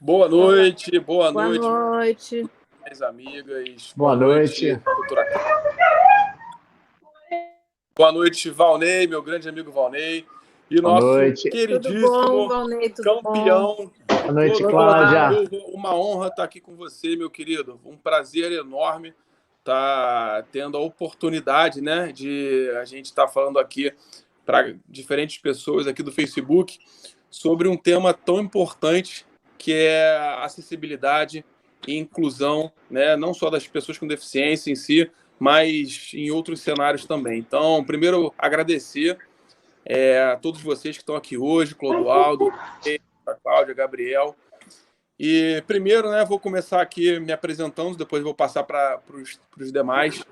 Boa noite, Boa noite. Minhas amigas. Boa noite. Doutora. Boa noite, Valnei, meu grande amigo Valnei. E Boa nosso noite. queridíssimo Tudo bom, Valnei? Tudo campeão. bom? Boa noite, Cláudia. Uma honra estar aqui com você, meu querido. Um prazer enorme estar tendo a oportunidade, né, de a gente estar falando aqui para diferentes pessoas aqui do Facebook sobre um tema tão importante que é a acessibilidade e inclusão, né, não só das pessoas com deficiência em si, mas em outros cenários também. Então, primeiro, agradecer a todos vocês que estão aqui hoje, Clodoaldo, a Cláudia, Gabriel. E primeiro, né, vou começar aqui me apresentando, depois vou passar para os demais.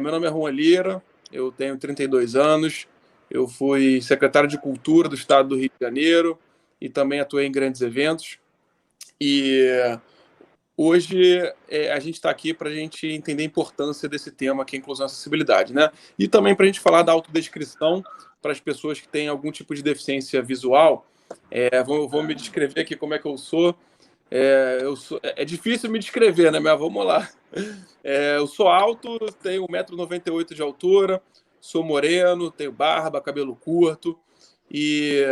Meu nome é Juan Lira, eu tenho 32 anos, eu fui secretário de Cultura do Estado do Rio de Janeiro e também atuei em grandes eventos. E hoje a gente está aqui para a gente entender a importância desse tema que é inclusão e acessibilidade, né? E também para a gente falar da autodescrição para as pessoas que têm algum tipo de deficiência visual. Vou me descrever aqui como é que eu sou. É difícil me descrever, né? Mas vamos lá. Eu sou alto, tenho 1,98 m de altura, sou moreno, tenho barba, cabelo curto e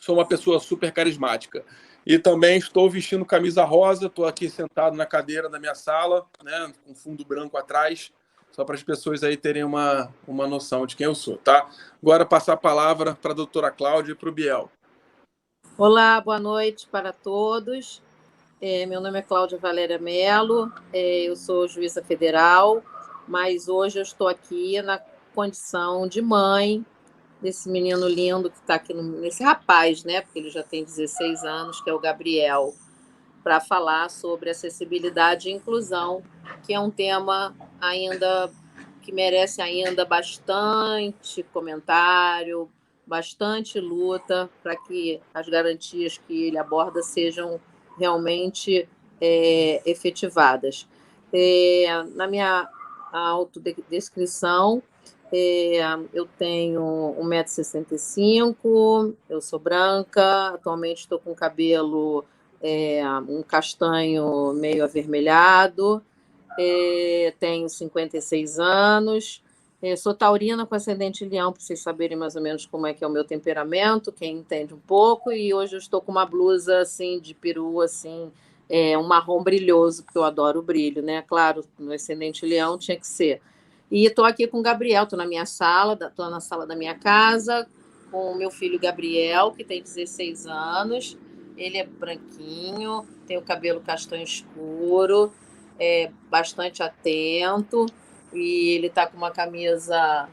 sou uma pessoa super carismática. E também estou vestindo camisa rosa, estou aqui sentado na cadeira da minha sala, né, com fundo branco atrás, só para as pessoas aí terem uma noção de quem eu sou, tá? Agora passar a palavra para a doutora Cláudia e para o Biel. Olá, boa noite para todos. Meu nome é Cláudia Valéria Mello, eu sou juíza federal, mas hoje eu estou aqui na condição de mãe desse menino lindo que está aqui, nesse rapaz, né? Porque ele já tem 16 anos, que é o Gabriel, para falar sobre acessibilidade e inclusão, que é um tema ainda que merece ainda bastante comentário, bastante luta para que as garantias que ele aborda sejam realmente efetivadas. Na minha autodescrição, eu tenho 1,65 m, eu sou branca, atualmente estou com cabelo um castanho meio avermelhado, tenho 56 anos, sou taurina com ascendente em leão, para vocês saberem mais ou menos como é que é o meu temperamento, quem entende um pouco, e hoje eu estou com uma blusa assim, de peru, assim, um marrom brilhoso, porque eu adoro o brilho, né? Claro, no ascendente leão tinha que ser. E estou aqui com o Gabriel, estou na minha sala, estou na sala da minha casa, com o meu filho Gabriel, que tem 16 anos. Ele é branquinho, tem o cabelo castanho escuro, é bastante atento, e ele está com uma camisa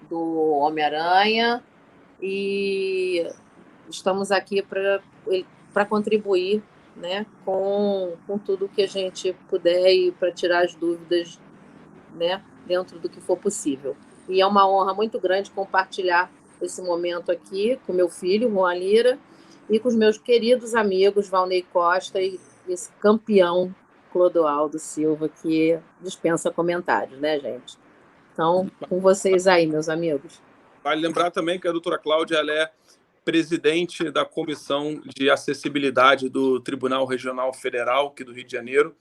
do Homem-Aranha, e estamos aqui para contribuir, né, com tudo que a gente puder e para tirar as dúvidas, né, dentro do que for possível. E é uma honra muito grande compartilhar esse momento aqui com meu filho, Juan Lira, e com os meus queridos amigos Valnei Costa e esse campeão Clodoaldo Silva, que dispensa comentários, né, gente? Então, com vocês aí, meus amigos. Vale lembrar também que a doutora Cláudia ela é presidente da Comissão de Acessibilidade do Tribunal Regional Federal aqui do Rio de Janeiro.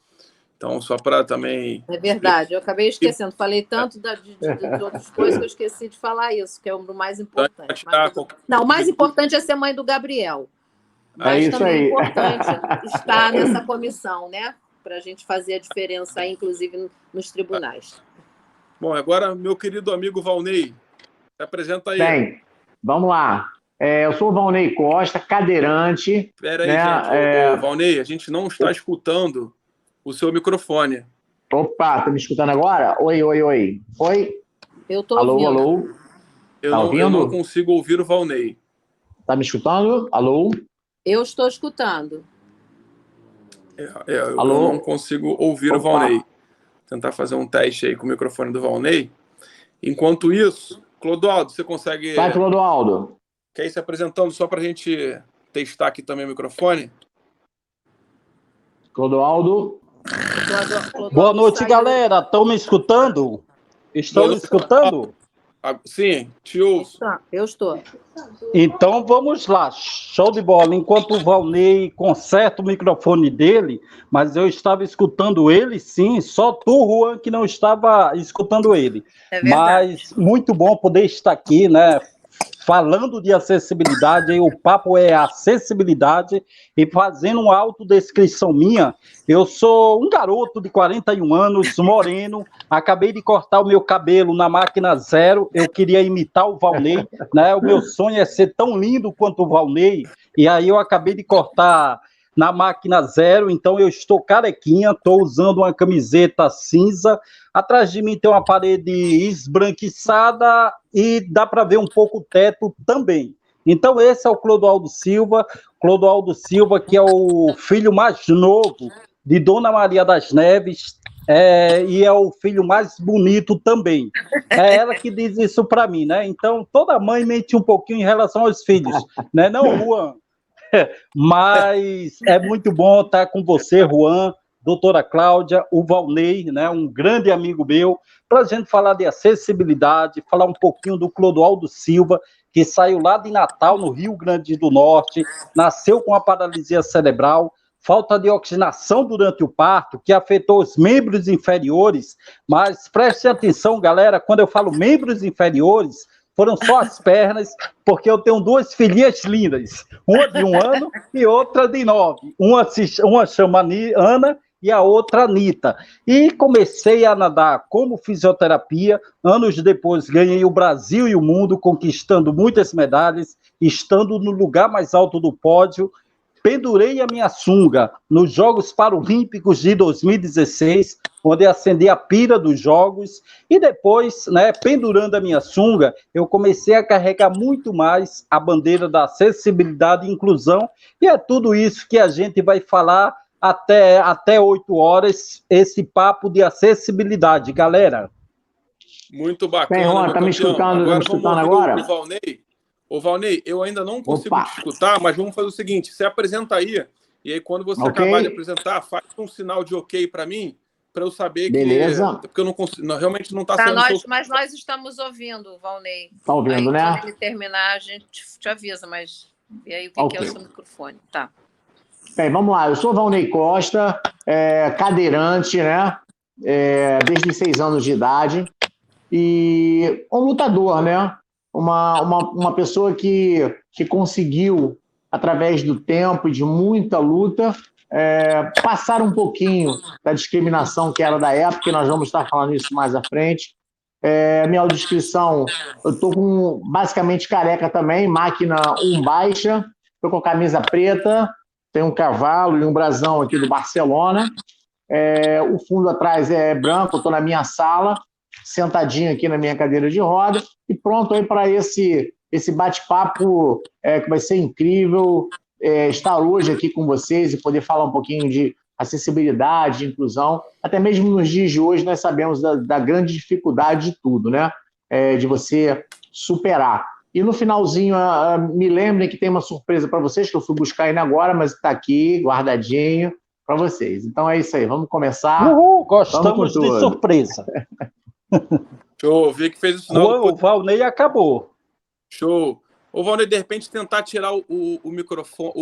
Então, só para também... É verdade, eu acabei esquecendo. Falei tanto de outras coisas que eu esqueci de falar isso, que é o mais importante. Não, o mais importante é ser mãe do Gabriel. Mas também é importante estar nessa comissão, né? Para a gente fazer a diferença, inclusive, nos tribunais. Bom, agora, meu querido amigo Valnei, se apresenta aí. Bem, vamos lá. Eu sou o Valnei Costa, cadeirante. Espera aí, né? Gente. Valnei, a gente não está escutando o seu microfone. Opa, tá me escutando agora? Oi. Oi? Eu estou ouvindo. Alô? Eu não consigo ouvir o Valnei. Tá me escutando? Alô? Eu estou escutando. Eu não consigo ouvir o Valnei. Vou tentar fazer um teste aí com o microfone do Valnei. Enquanto isso, Clodoaldo, você consegue... Vai, Clodoaldo. Quer ir se apresentando só para a gente testar aqui também o microfone? Clodoaldo. Boa noite, galera. Estão me escutando? Estão me escutando? Sim, te ouço. Eu estou. Então vamos lá, show de bola. Enquanto o Valnei conserta o microfone dele, mas eu estava escutando ele sim, só tu, Juan, que não estava escutando ele. É verdade. Mas muito bom poder estar aqui, né? Falando de acessibilidade, aí o papo é acessibilidade, e fazendo uma autodescrição minha, eu sou um garoto de 41 anos, moreno, acabei de cortar o meu cabelo na máquina zero, eu queria imitar o Valnei, né? O meu sonho é ser tão lindo quanto o Valnei, e aí eu acabei de cortar na máquina zero, então eu estou carequinha, estou usando uma camiseta cinza, atrás de mim tem uma parede esbranquiçada e dá para ver um pouco o teto também. Então esse é o Clodoaldo Silva, que é o filho mais novo de Dona Maria das Neves, e é o filho mais bonito também. É ela que diz isso para mim, né? Então toda mãe mente um pouquinho em relação aos filhos, né? Não, Juan? Mas é muito bom estar com você, Juan, doutora Cláudia, o Valnei, né, um grande amigo meu, para a gente falar de acessibilidade, falar um pouquinho do Clodoaldo Silva, que saiu lá de Natal, no Rio Grande do Norte, nasceu com a paralisia cerebral, falta de oxigenação durante o parto, que afetou os membros inferiores, mas preste atenção, galera, quando eu falo membros inferiores, foram só as pernas, porque eu tenho duas filhinhas lindas, uma de 1 ano e outra de 9. Uma chama Ana e a outra Anitta. E comecei a nadar como fisioterapia, anos depois ganhei o Brasil e o mundo, conquistando muitas medalhas, estando no lugar mais alto do pódio. Pendurei a minha sunga nos Jogos Paralímpicos de 2016, onde acendi a pira dos Jogos, e depois, né, pendurando a minha sunga, eu comecei a carregar muito mais a bandeira da acessibilidade e inclusão, e é tudo isso que a gente vai falar até 8 horas, esse papo de acessibilidade, galera. Muito bacana, Bem, Juan, meu tá me campeão. escutando, Agora tá me vamos escutando ouvir agora? o Valnei. Ô, Valnei, eu ainda não consigo Opa. te escutar, mas vamos fazer o seguinte: você apresenta aí, e aí quando você Ok. acabar de apresentar, faz um sinal de ok para mim, para eu saber Beleza. que... Porque eu não consigo, realmente não está Tá, saindo... mas nós estamos ouvindo, Valnei. Tá ouvindo, Aí, né? quando ele terminar, a gente te avisa, mas... E aí, o que é o Ok. seu microfone? Tá. Bem, vamos lá. Eu sou Valnei Costa, cadeirante, né? Desde os 6 anos de idade. E um lutador, né? Uma pessoa que conseguiu, através do tempo e de muita luta, passar um pouquinho da discriminação que era da época, e nós vamos estar falando isso mais à frente. Minha audiodescrição, eu estou com basicamente careca também, máquina 1 baixa, estou com camisa preta, tem um cavalo e um brasão aqui do Barcelona. O fundo atrás é branco, estou na minha sala, sentadinho aqui na minha cadeira de roda, e pronto aí para esse bate-papo que vai ser incrível, estar hoje aqui com vocês e poder falar um pouquinho de acessibilidade, de inclusão. Até mesmo nos dias de hoje nós sabemos da grande dificuldade de tudo, né? De você superar. E no finalzinho, me lembrem que tem uma surpresa para vocês, que eu fui buscar ainda agora, mas está aqui, guardadinho, para vocês. Então é isso aí, vamos começar. Uhul, gostamos de surpresa. Show, vi que fez o sinal. O Valnei acabou. Show. Ô, Valnei, de repente tentar tirar o microfone,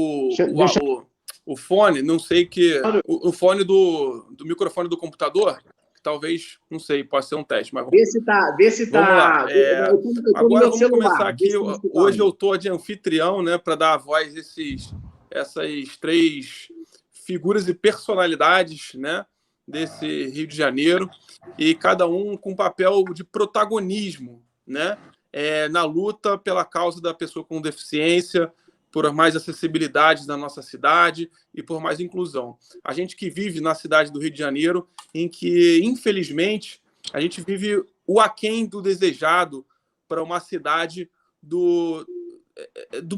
o fone, não sei que... O fone do microfone do computador, que talvez, não sei, pode ser um teste, mas... Vê se tá. Vamos lá. Agora vamos começar aqui. Hoje eu estou de anfitrião, né, para dar a voz a essas 3 figuras e personalidades, né, desse Rio de Janeiro, e cada um com papel de protagonismo, né, na luta pela causa da pessoa com deficiência, por mais acessibilidade na nossa cidade e por mais inclusão. A gente que vive na cidade do Rio de Janeiro, em que, infelizmente, a gente vive o aquém do desejado para uma cidade do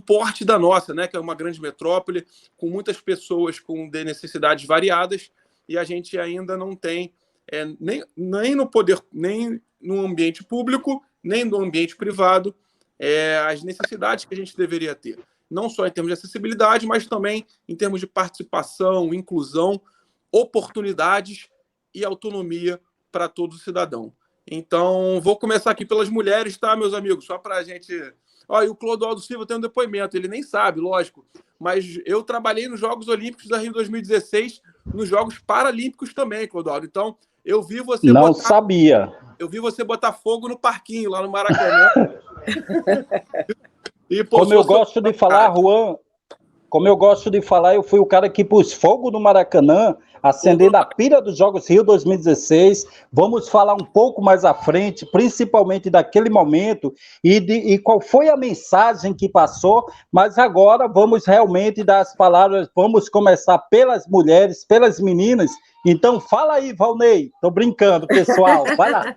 porte da nossa, né, que é uma grande metrópole, com muitas pessoas com necessidades variadas, e a gente ainda não tem, nem no poder, nem no ambiente público, nem no ambiente privado, as necessidades que a gente deveria ter. Não só em termos de acessibilidade, mas também em termos de participação, inclusão, oportunidades e autonomia para todo cidadão. Então, vou começar aqui pelas mulheres, tá, meus amigos? Só para a gente... Ó, e o Clodoaldo Silva tem um depoimento, ele nem sabe, lógico, mas eu trabalhei nos Jogos Olímpicos da Rio 2016, nos Jogos Paralímpicos também, Clodoaldo. Então, eu vi você Não sabia. Eu vi você botar fogo no parquinho lá no Maracanã. E, pô, como eu gosto de falar, Juan, como eu gosto de falar, eu fui o cara que pus fogo no Maracanã, acendendo a pira dos Jogos Rio 2016. Vamos falar um pouco mais à frente, principalmente daquele momento, e qual foi a mensagem que passou, mas agora vamos realmente dar as palavras, vamos começar pelas mulheres, pelas meninas. Então fala aí, Valnei. Tô brincando, pessoal. Vai lá.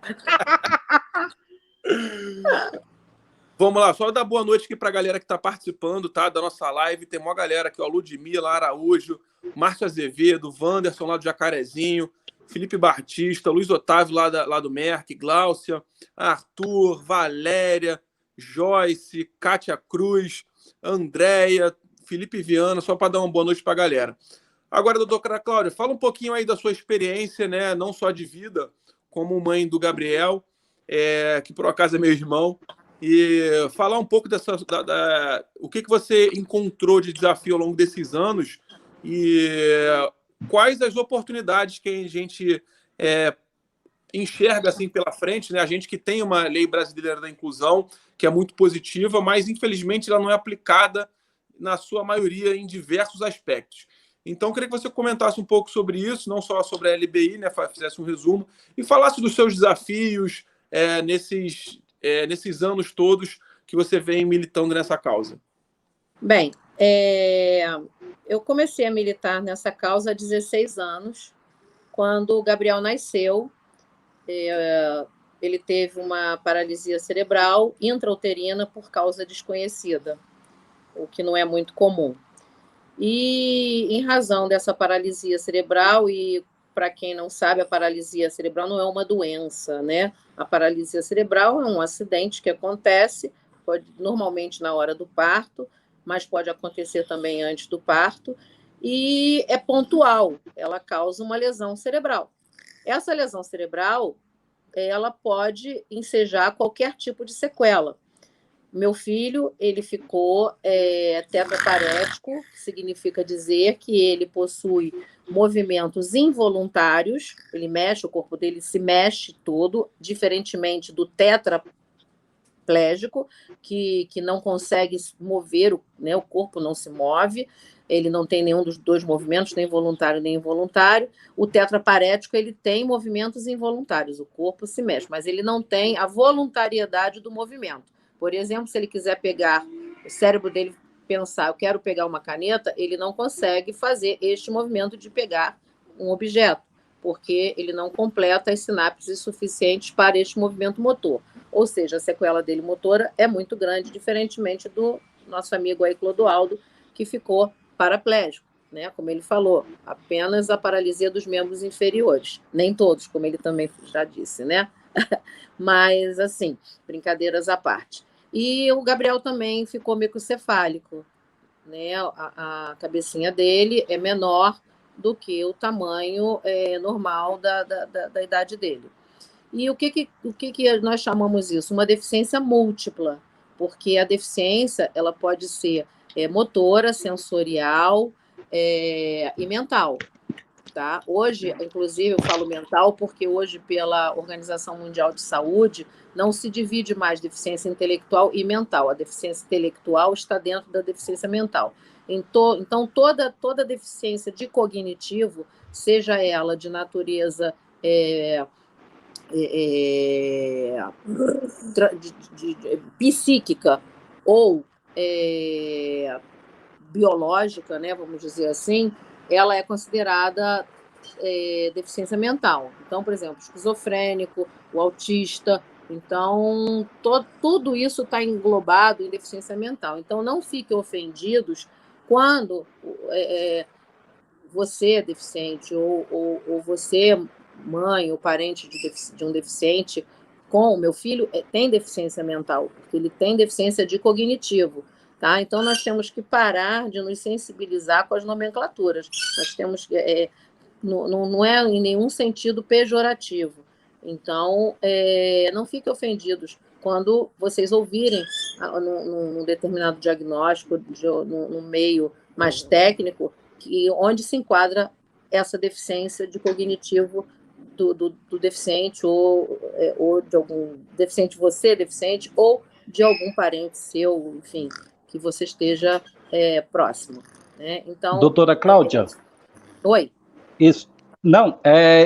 Vamos lá, só dar boa noite aqui para a galera que está participando, tá, da nossa live. Tem uma galera aqui, ó, Ludmila Araújo, Márcio Azevedo, Wanderson lá do Jacarezinho, Felipe Batista, Luiz Otávio lá do Merck, Gláucia, Arthur, Valéria, Joyce, Kátia Cruz, Andréia, Felipe Viana, só para dar uma boa noite para a galera. Agora, doutora Cláudia, fala um pouquinho aí da sua experiência, né, não só de vida, como mãe do Gabriel, que por acaso é meu irmão, e falar um pouco o que você encontrou de desafio ao longo desses anos e quais as oportunidades que a gente enxerga assim pela frente, né? A gente que tem uma lei brasileira da inclusão que é muito positiva, mas infelizmente ela não é aplicada na sua maioria em diversos aspectos. Então, eu queria que você comentasse um pouco sobre isso, não só sobre a LBI, né? Fizesse um resumo e falasse dos seus desafios nesses anos todos que você vem militando nessa causa. Bem, eu comecei a militar nessa causa há 16 anos, quando o Gabriel nasceu. Ele teve uma paralisia cerebral intrauterina por causa desconhecida, o que não é muito comum. E, em razão dessa paralisia cerebral, e para quem não sabe, a paralisia cerebral não é uma doença, né? A paralisia cerebral é um acidente que acontece, normalmente na hora do parto, mas pode acontecer também antes do parto, e é pontual, ela causa uma lesão cerebral. Essa lesão cerebral, ela pode ensejar qualquer tipo de sequela. Meu filho, ele ficou tetraparético, que significa dizer que ele possui movimentos involuntários, ele mexe, o corpo dele se mexe todo, diferentemente do tetraplégico, que não consegue mover, né, o corpo não se move, ele não tem nenhum dos dois movimentos, nem voluntário nem involuntário. O tetraparético, ele tem movimentos involuntários, o corpo se mexe, mas ele não tem a voluntariedade do movimento. Por exemplo, se ele quiser pegar, o cérebro dele pensar, eu quero pegar uma caneta, ele não consegue fazer este movimento de pegar um objeto, porque ele não completa as sinapses suficientes para este movimento motor. Ou seja, a sequela dele motora é muito grande, diferentemente do nosso amigo aí, Clodoaldo, que ficou paraplégico, né? Como ele falou, apenas a paralisia dos membros inferiores. Nem todos, como ele também já disse, né? Mas, assim, brincadeiras à parte. E o Gabriel também ficou microcefálico, né? A cabecinha dele é menor do que o tamanho normal da idade dele. E o que nós chamamos isso? Uma deficiência múltipla, porque a deficiência ela pode ser motora, sensorial e mental. Tá? Hoje, inclusive, eu falo mental porque hoje, pela Organização Mundial de Saúde, não se divide mais deficiência intelectual e mental. A deficiência intelectual está dentro da deficiência mental. Então, toda deficiência de cognitivo, seja ela de natureza psíquica ou biológica, né, vamos dizer assim, ela é considerada deficiência mental. Então, por exemplo, o esquizofrênico, o autista, então tudo isso está englobado em deficiência mental. Então, não fiquem ofendidos quando você é deficiente ou você, mãe ou parente de um deficiente, com o meu filho, tem deficiência mental, porque ele tem deficiência de cognitivo. Tá? Então, nós temos que parar de nos sensibilizar com as nomenclaturas. Nós temos que... não é em nenhum sentido pejorativo. Então, não fiquem ofendidos quando vocês ouvirem num determinado diagnóstico, no meio mais técnico, onde se enquadra essa deficiência de cognitivo do deficiente, ou de algum deficiente, você deficiente, ou de algum parente seu, enfim, que você esteja próximo. Né? Então, doutora Cláudia. Oi. Isso. Não,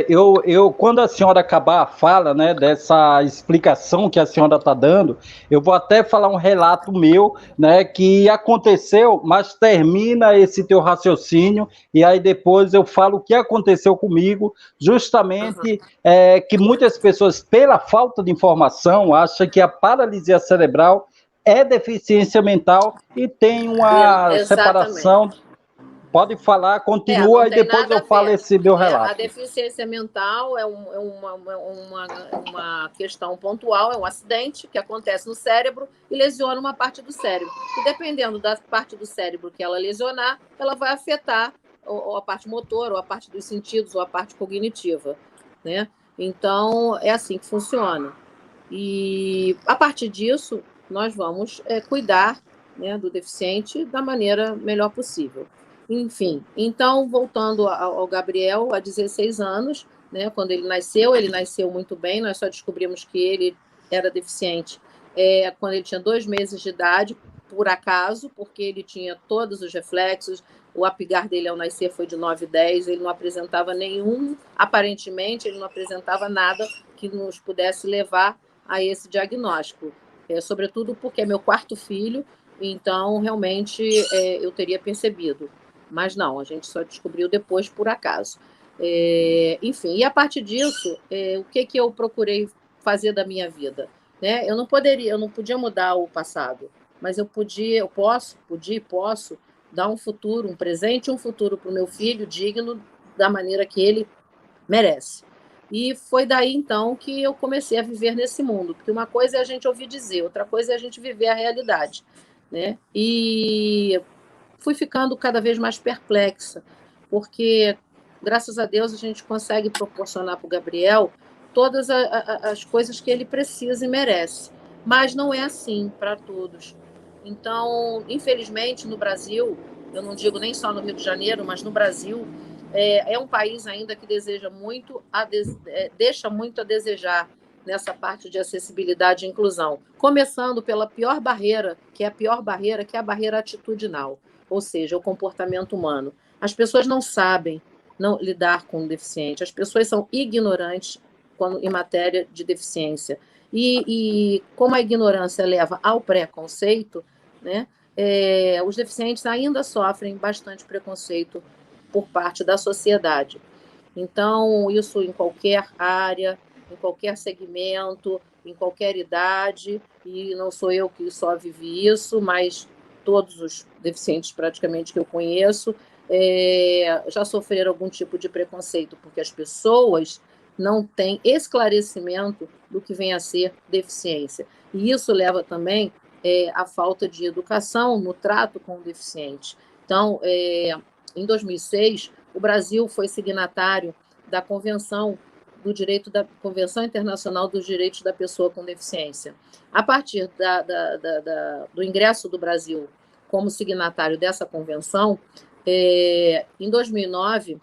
eu quando a senhora acabar a fala, né, dessa explicação que a senhora está dando, eu vou até falar um relato meu, né, que aconteceu, mas termina esse teu raciocínio, e aí depois eu falo o que aconteceu comigo, justamente que muitas pessoas, pela falta de informação, acham que a paralisia cerebral é deficiência mental e tem uma separação. Pode falar, continua, e depois eu falo esse meu relato. A deficiência mental é uma questão pontual, é um acidente que acontece no cérebro e lesiona uma parte do cérebro. E dependendo da parte do cérebro que ela lesionar, ela vai afetar ou a parte motor, ou a parte dos sentidos, ou a parte cognitiva. Né? Então, é assim que funciona. E, a partir disso, nós vamos cuidar, né, do deficiente da maneira melhor possível. Enfim, então, voltando ao Gabriel, há 16 anos, né, quando ele nasceu muito bem, nós só descobrimos que ele era deficiente quando ele tinha 2 meses de idade, por acaso, porque ele tinha todos os reflexos, o apigar dele ao nascer foi de 9,10, ele não apresentava aparentemente, ele não apresentava nada que nos pudesse levar a esse diagnóstico, sobretudo porque é meu 4º filho, então, realmente, eu teria percebido. Mas não, a gente só descobriu depois por acaso. Enfim, e a partir disso, o que eu procurei fazer da minha vida? Né? Eu não podia mudar o passado, mas eu posso dar um futuro, um presente e um futuro para o meu filho digno da maneira que ele merece. E foi daí, então, que eu comecei a viver nesse mundo, porque uma coisa é a gente ouvir dizer, outra coisa é a gente viver a realidade. Né? E fui ficando cada vez mais perplexa, porque, graças a Deus, a gente consegue proporcionar para o Gabriel todas as coisas que ele precisa e merece. Mas não é assim para todos. Então, infelizmente, no Brasil, eu não digo nem só no Rio de Janeiro, mas no Brasil, é um país ainda que deixa muito a desejar nessa parte de acessibilidade e inclusão, começando pela pior barreira, que é a barreira atitudinal, ou seja, o comportamento humano. As pessoas não sabem lidar com o deficiente, as pessoas são ignorantes em matéria de deficiência. E como a ignorância leva ao preconceito, né, os deficientes ainda sofrem bastante preconceito por parte da sociedade. Então, isso em qualquer área, em qualquer segmento, em qualquer idade, e não sou eu que só vivi isso, mas todos os deficientes praticamente que eu conheço já sofreram algum tipo de preconceito, porque as pessoas não têm esclarecimento do que vem a ser deficiência. E isso leva também à falta de educação no trato com o deficiente. Então, em 2006, o Brasil foi signatário da Convenção Internacional dos Direitos da Pessoa com Deficiência. A partir do ingresso do Brasil como signatário dessa convenção, em 2009,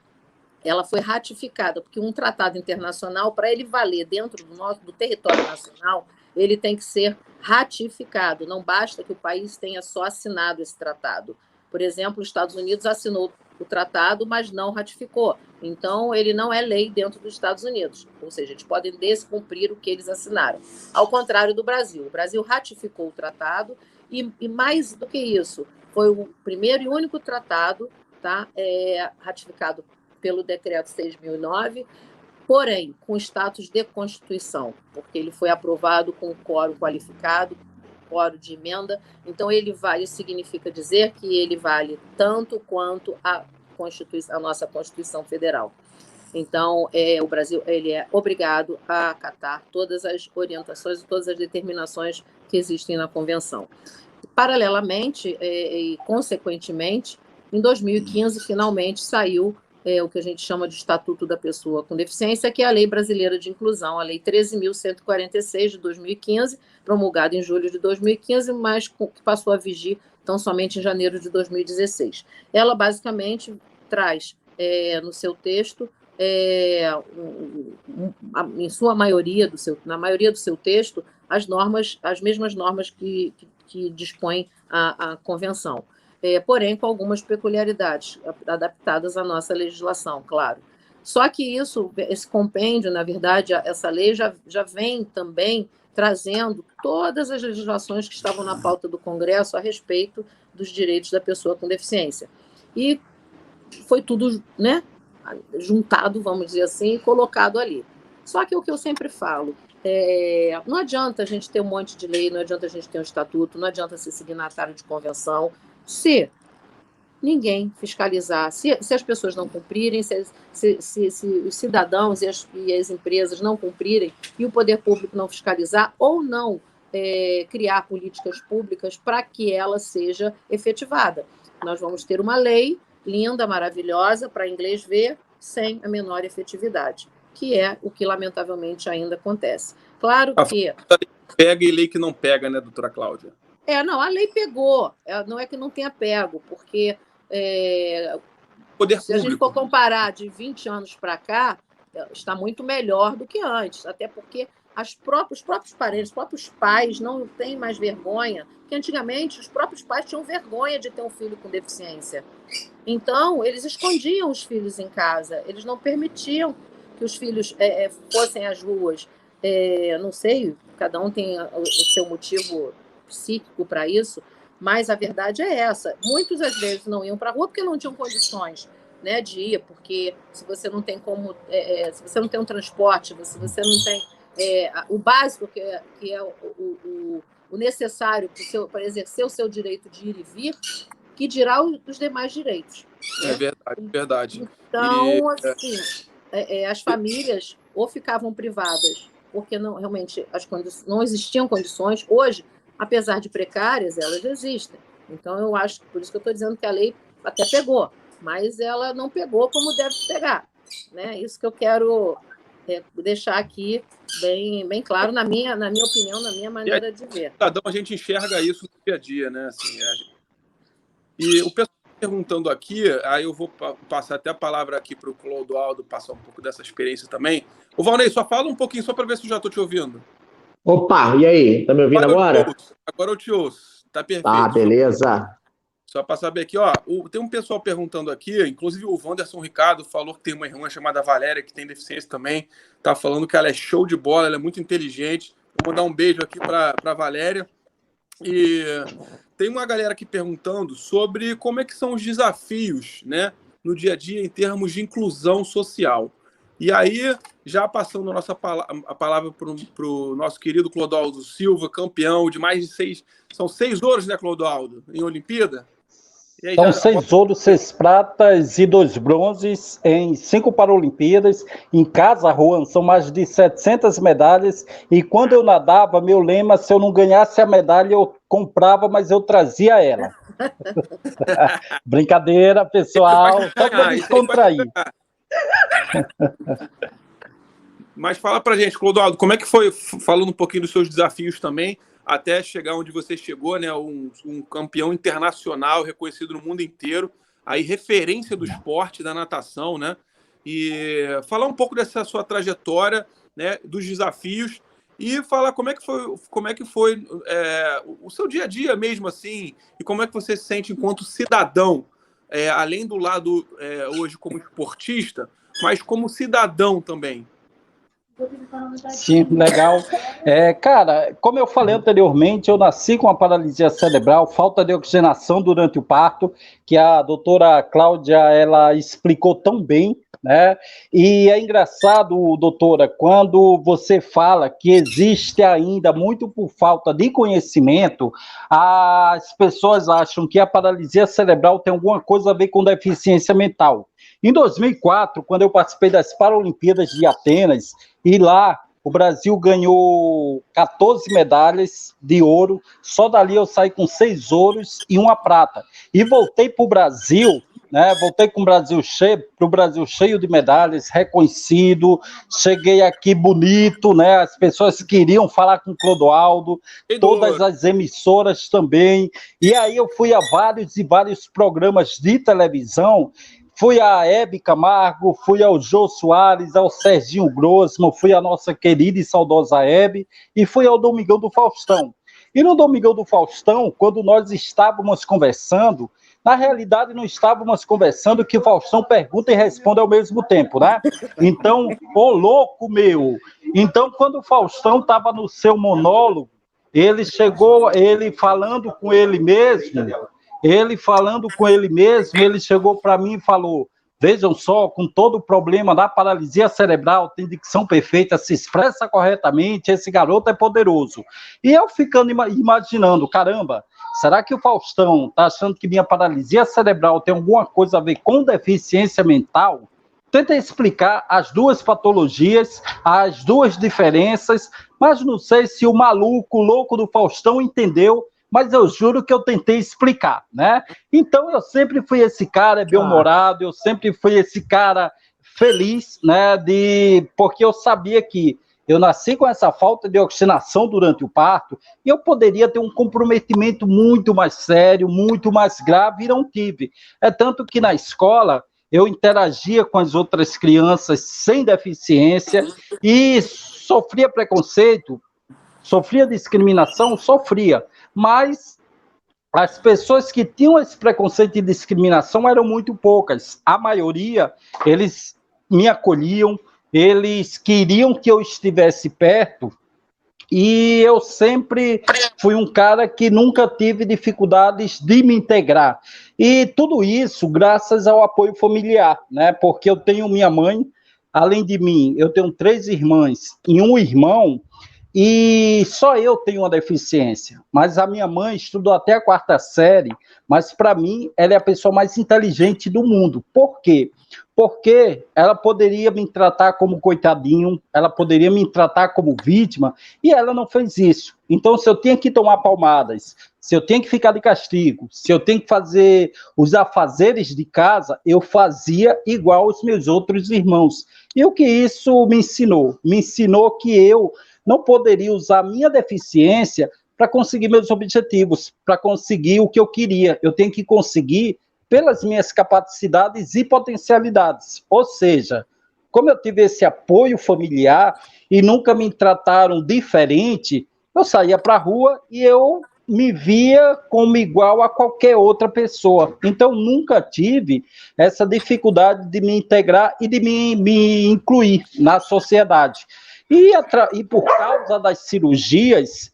ela foi ratificada, porque um tratado internacional, para ele valer dentro do território nacional, ele tem que ser ratificado. Não basta que o país tenha só assinado esse tratado. Por exemplo, os Estados Unidos assinou o tratado, mas não ratificou. Então, ele não é lei dentro dos Estados Unidos. Ou seja, eles podem descumprir o que eles assinaram. Ao contrário do Brasil. O Brasil ratificou o tratado e mais do que isso, foi o primeiro e único tratado, tá, ratificado pelo Decreto 6.009, porém, com status de Constituição, porque ele foi aprovado com quórum qualificado, quórum de emenda. Então, isso significa dizer que ele vale tanto quanto a nossa Constituição Federal. Então, o Brasil ele é obrigado a acatar todas as orientações e todas as determinações que existem na Convenção. Paralelamente e consequentemente, em 2015, finalmente saiu o que a gente chama de Estatuto da Pessoa com Deficiência, que é a Lei Brasileira de Inclusão, a Lei 13.146 de 2015, promulgada em julho de 2015, mas que passou a vigir tão somente em janeiro de 2016. Ela basicamente traz no seu texto, em sua maioria na maioria do seu texto, as mesmas normas que dispõe a Convenção. Porém, com algumas peculiaridades adaptadas à nossa legislação, claro. Só que esse compêndio, na verdade, essa lei já vem também trazendo todas as legislações que estavam na pauta do Congresso a respeito dos direitos da pessoa com deficiência. E foi tudo, né, juntado, vamos dizer assim, e colocado ali. Só que o que eu sempre falo, não adianta a gente ter um monte de lei, não adianta a gente ter um estatuto, não adianta ser signatário de convenção, se ninguém fiscalizar, se as pessoas não cumprirem, se os cidadãos e as empresas não cumprirem e o poder público não fiscalizar ou não criar políticas públicas para que ela seja efetivada. Nós vamos ter uma lei linda, maravilhosa, para inglês ver, sem a menor efetividade, que é o que lamentavelmente ainda acontece. Claro que... Pega e lei que não pega, né, doutora Cláudia? Não, a lei pegou, não é que não tenha pego, porque se a gente for comparar de 20 anos para cá, está muito melhor do que antes, até porque os próprios parentes, os próprios pais não têm mais vergonha, porque antigamente os próprios pais tinham vergonha de ter um filho com deficiência. Então, eles escondiam os filhos em casa, eles não permitiam que os filhos fossem às ruas. Não sei, cada um tem o seu motivo psíquico para isso, mas a verdade é essa. Muitos, às vezes, não iam para a rua porque não tinham condições, né, de ir, porque se você não tem como... se você não tem um transporte, se você não tem o básico, que é o necessário para exercer o seu direito de ir e vir, que dirá os demais direitos. Né? É verdade. Então, assim, as famílias ou ficavam privadas, porque realmente não existiam condições. Hoje, apesar de precárias, elas existem. Então, eu acho, por isso que eu estou dizendo que a lei até pegou, mas ela não pegou como deve pegar. Né? Isso que eu quero deixar aqui bem claro, na minha opinião, na minha maneira de ver. A gente enxerga isso no dia a dia, né? Assim, E o pessoal perguntando aqui, aí eu vou passar até a palavra aqui para o Clodoaldo passar um pouco dessa experiência também. O Valnei, só fala um pouquinho, só para ver se eu já estou te ouvindo. Opa, e aí? Tá me ouvindo agora? Agora eu te ouço. Tá perfeito. Ah, beleza. Só para saber aqui, tem um pessoal perguntando aqui, inclusive o Wanderson Ricardo falou que tem uma irmã chamada Valéria, que tem deficiência também, tá falando que ela é show de bola, ela é muito inteligente. Vou mandar um beijo aqui para Valéria. E tem uma galera aqui perguntando sobre como é que são os desafios, né, no dia a dia em termos de inclusão social. E aí, já passando a palavra para o nosso querido Clodoaldo Silva, campeão de mais de 6... São 6 ouros, né, Clodoaldo, em Olimpíada? Aí, são 6 ouros, 6 pratas e 2 bronzes em 5 Paralimpíadas. Em casa, Juan, são mais de 700 medalhas. E quando eu nadava, meu lema, se eu não ganhasse a medalha, eu comprava, mas eu trazia ela. Brincadeira, pessoal. Só para descontrair. Mas fala pra gente, Clodoaldo, como é que foi, falando um pouquinho dos seus desafios também, até chegar onde você chegou, né? Um campeão internacional reconhecido no mundo inteiro, aí referência do esporte, da natação, né? E falar um pouco dessa sua trajetória, né? Dos desafios e falar como é que foi o seu dia a dia mesmo, assim, e como é que você se sente enquanto cidadão, além do lado hoje como esportista, mas como cidadão também. Sim, legal. Cara, como eu falei anteriormente, eu nasci com uma paralisia cerebral, falta de oxigenação durante o parto, que a doutora Cláudia, ela explicou tão bem, né? E é engraçado, doutora, quando você fala que existe ainda, muito por falta de conhecimento, as pessoas acham que a paralisia cerebral tem alguma coisa a ver com deficiência mental. Em 2004, quando eu participei das Paralimpíadas de Atenas, e lá o Brasil ganhou 14 medalhas de ouro, só dali eu saí com 6 ouros e 1 prata. E voltei para o Brasil, né? Voltei com o Brasil cheio, para o Brasil cheio de medalhas, reconhecido. Cheguei aqui bonito, né? As pessoas queriam falar com o Clodoaldo, todas as emissoras também. E aí eu fui a vários e vários programas de televisão. Fui a Hebe Camargo, fui ao Jô Soares, ao Serginho Grossman, fui à nossa querida e saudosa Hebe, e fui ao Domingão do Faustão. E no Domingão do Faustão, quando nós estávamos conversando, na realidade não estávamos conversando que o Faustão pergunta e responde ao mesmo tempo, né? Então, ô louco meu! Então, quando o Faustão estava no seu monólogo, ele chegou, ele falando com ele mesmo, ele chegou para mim e falou: vejam só, com todo o problema da paralisia cerebral, tem dicção perfeita, se expressa corretamente, esse garoto é poderoso. E eu ficando imaginando, caramba, será que o Faustão está achando que minha paralisia cerebral tem alguma coisa a ver com deficiência mental? Tenta explicar as duas patologias, as duas diferenças, mas não sei se o maluco, o louco do Faustão entendeu, mas eu juro que eu tentei explicar, né? Então, eu sempre fui esse cara bem-humorado, eu sempre fui esse cara feliz, né? Porque eu sabia que eu nasci com essa falta de oxigenação durante o parto e eu poderia ter um comprometimento muito mais sério, muito mais grave, e não tive. É tanto que na escola eu interagia com as outras crianças sem deficiência e sofria preconceito, sofria discriminação, mas as pessoas que tinham esse preconceito e discriminação eram muito poucas. A maioria, eles me acolhiam, eles queriam que eu estivesse perto, e eu sempre fui um cara que nunca tive dificuldades de me integrar. E tudo isso graças ao apoio familiar, né? Porque eu tenho minha mãe, além de mim, eu tenho 3 irmãs e um irmão, e só eu tenho uma deficiência, mas a minha mãe estudou até a 4ª série, mas para mim ela é a pessoa mais inteligente do mundo. Por quê? Porque ela poderia me tratar como coitadinho, ela poderia me tratar como vítima, e ela não fez isso. Então, se eu tenho que tomar palmadas, se eu tenho que ficar de castigo, se eu tenho que fazer os afazeres de casa, eu fazia igual os meus outros irmãos. E o que isso me ensinou? Me ensinou que eu não poderia usar a minha deficiência para conseguir meus objetivos, para conseguir o que eu queria. Eu tenho que conseguir pelas minhas capacidades e potencialidades. Ou seja, como eu tive esse apoio familiar e nunca me trataram diferente, eu saía para a rua e eu me via como igual a qualquer outra pessoa. Então, nunca tive essa dificuldade de me integrar e de me incluir na sociedade. E por causa das cirurgias,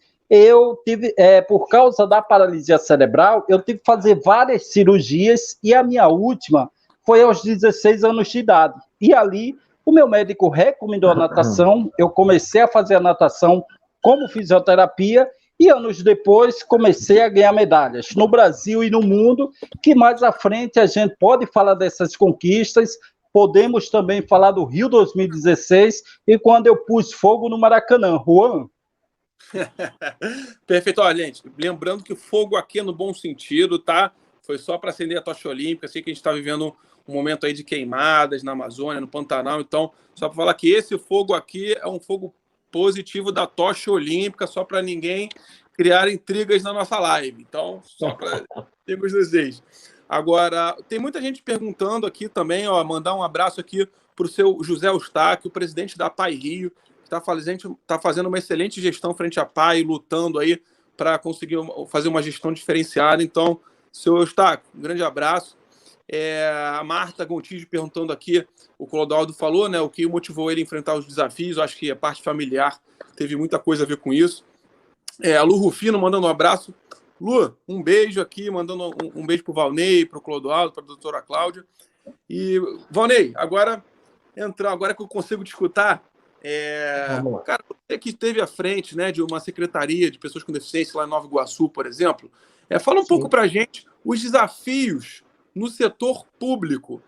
por causa da paralisia cerebral, eu tive que fazer várias cirurgias, e a minha última foi aos 16 anos de idade. E ali, o meu médico recomendou a natação, eu comecei a fazer a natação como fisioterapia, e anos depois comecei a ganhar medalhas no Brasil e no mundo, que mais à frente a gente pode falar dessas conquistas. Podemos também falar do Rio 2016 e quando eu pus fogo no Maracanã. Juan? Perfeito. Olha, gente, lembrando que fogo aqui é no bom sentido, tá? Foi só para acender a tocha olímpica. Sei que a gente está vivendo um momento aí de queimadas na Amazônia, no Pantanal. Então, só para falar que esse fogo aqui é um fogo positivo da tocha olímpica, só para ninguém criar intrigas na nossa live. Então, só para amigos vocês. Agora, tem muita gente perguntando aqui também, ó, mandar um abraço aqui para o seu José Eustáquio, o presidente da PAI Rio, que está fazendo uma excelente gestão frente à PAI, lutando aí para conseguir fazer uma gestão diferenciada. Então, seu Eustáquio, um grande abraço. A Marta Gontijo perguntando aqui, o Clodoaldo falou, né, o que motivou ele a enfrentar os desafios. Eu acho que a parte familiar teve muita coisa a ver com isso. A Lu Rufino mandando um abraço. Lu, um beijo aqui, mandando um beijo para o Valnei, para o Clodoaldo, para a doutora Cláudia. E, Valnei, agora que eu consigo te escutar, cara, você que esteve à frente, né, de uma secretaria de pessoas com deficiência lá em Nova Iguaçu, por exemplo, fala um pouco para a gente os desafios no setor público,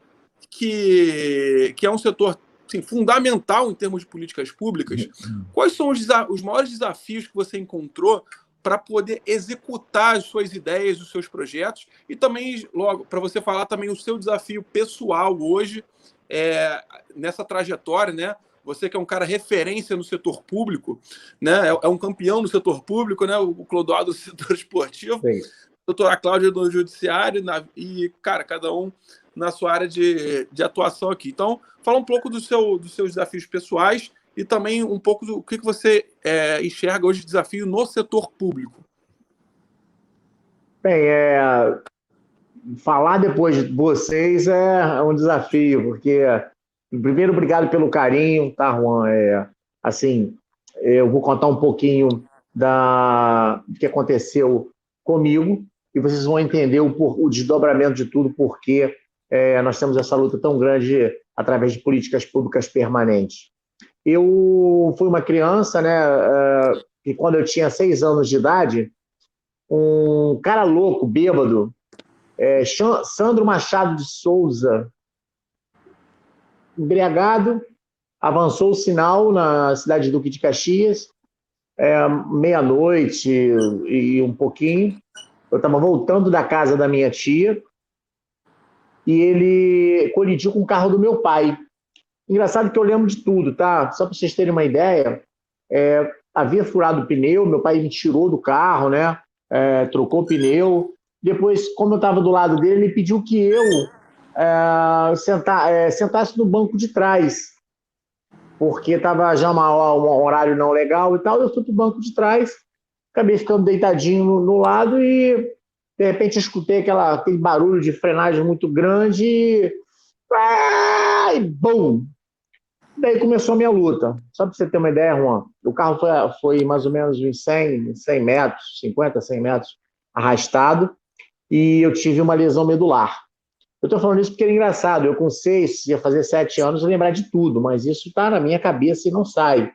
que é um setor assim, fundamental em termos de políticas públicas. Quais são os maiores desafios que você encontrou para poder executar as suas ideias, os seus projetos, e também, logo, para você falar também o seu desafio pessoal hoje, nessa trajetória, né? Você que é um cara referência no setor público, né? É um campeão no setor público, né? O Clodoaldo do setor esportivo, a doutora Cláudia do judiciário, e, cara, cada um na sua área de atuação aqui. Então, fala um pouco dos seus desafios pessoais e também um pouco do que você enxerga hoje de desafio no setor público. Bem, falar depois de vocês é um desafio, porque, primeiro, obrigado pelo carinho, tá, Juan? Assim, eu vou contar um pouquinho do que aconteceu comigo e vocês vão entender o desdobramento de tudo, porque nós temos essa luta tão grande através de políticas públicas permanentes. Eu fui uma criança, né, que quando eu tinha 6 anos de idade, um cara louco, bêbado, Sandro Machado de Souza, embriagado, avançou o sinal na cidade de Duque de Caxias, meia-noite e um pouquinho. Eu estava voltando da casa da minha tia e ele colidiu com o carro do meu pai. Engraçado que eu lembro de tudo, tá? Só para vocês terem uma ideia, havia furado o pneu, meu pai me tirou do carro, né? Trocou o pneu. Depois, como eu estava do lado dele, ele pediu que eu sentasse no banco de trás, porque estava já um horário não legal e tal. Eu fui para o banco de trás, acabei ficando deitadinho no lado e, de repente, eu escutei aquele barulho de frenagem muito grande e bum! Daí começou a minha luta. Só para você ter uma ideia, Juan, o carro foi mais ou menos uns 100 metros, 50, 100 metros arrastado, e eu tive uma lesão medular. Eu estou falando isso porque é engraçado. Eu com 6, ia fazer 7 anos, eu lembrar de tudo, mas isso está na minha cabeça e não sai.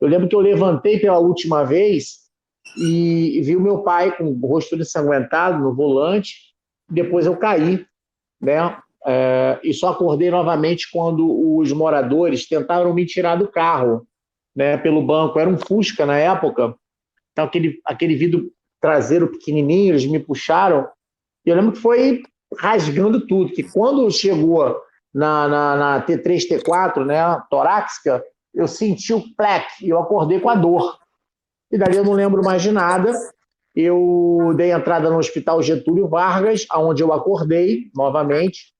Eu lembro que eu levantei pela última vez e vi o meu pai com o rosto ensanguentado no volante, depois eu caí, né? E só acordei novamente quando os moradores tentaram me tirar do carro, né, pelo banco. Era um Fusca na época, então aquele vidro traseiro pequenininho, eles me puxaram, e eu lembro que foi rasgando tudo, que quando chegou na T3, T4, né, torácica, eu senti o pleque e eu acordei com a dor. E dali eu não lembro mais de nada. Eu dei entrada no Hospital Getúlio Vargas, onde eu acordei novamente,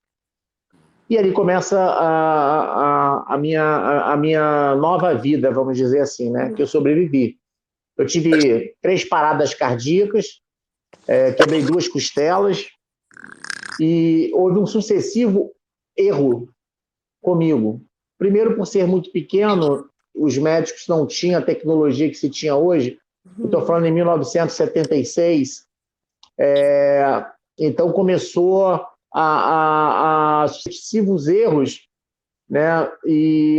e ali começa a minha nova vida, vamos dizer assim, né, que eu sobrevivi. Eu tive 3 paradas cardíacas, quebrei 2 costelas, e houve um sucessivo erro comigo. Primeiro, por ser muito pequeno, os médicos não tinham a tecnologia que se tinha hoje. Estou falando em 1976. Então, começou a sucessivos erros, né?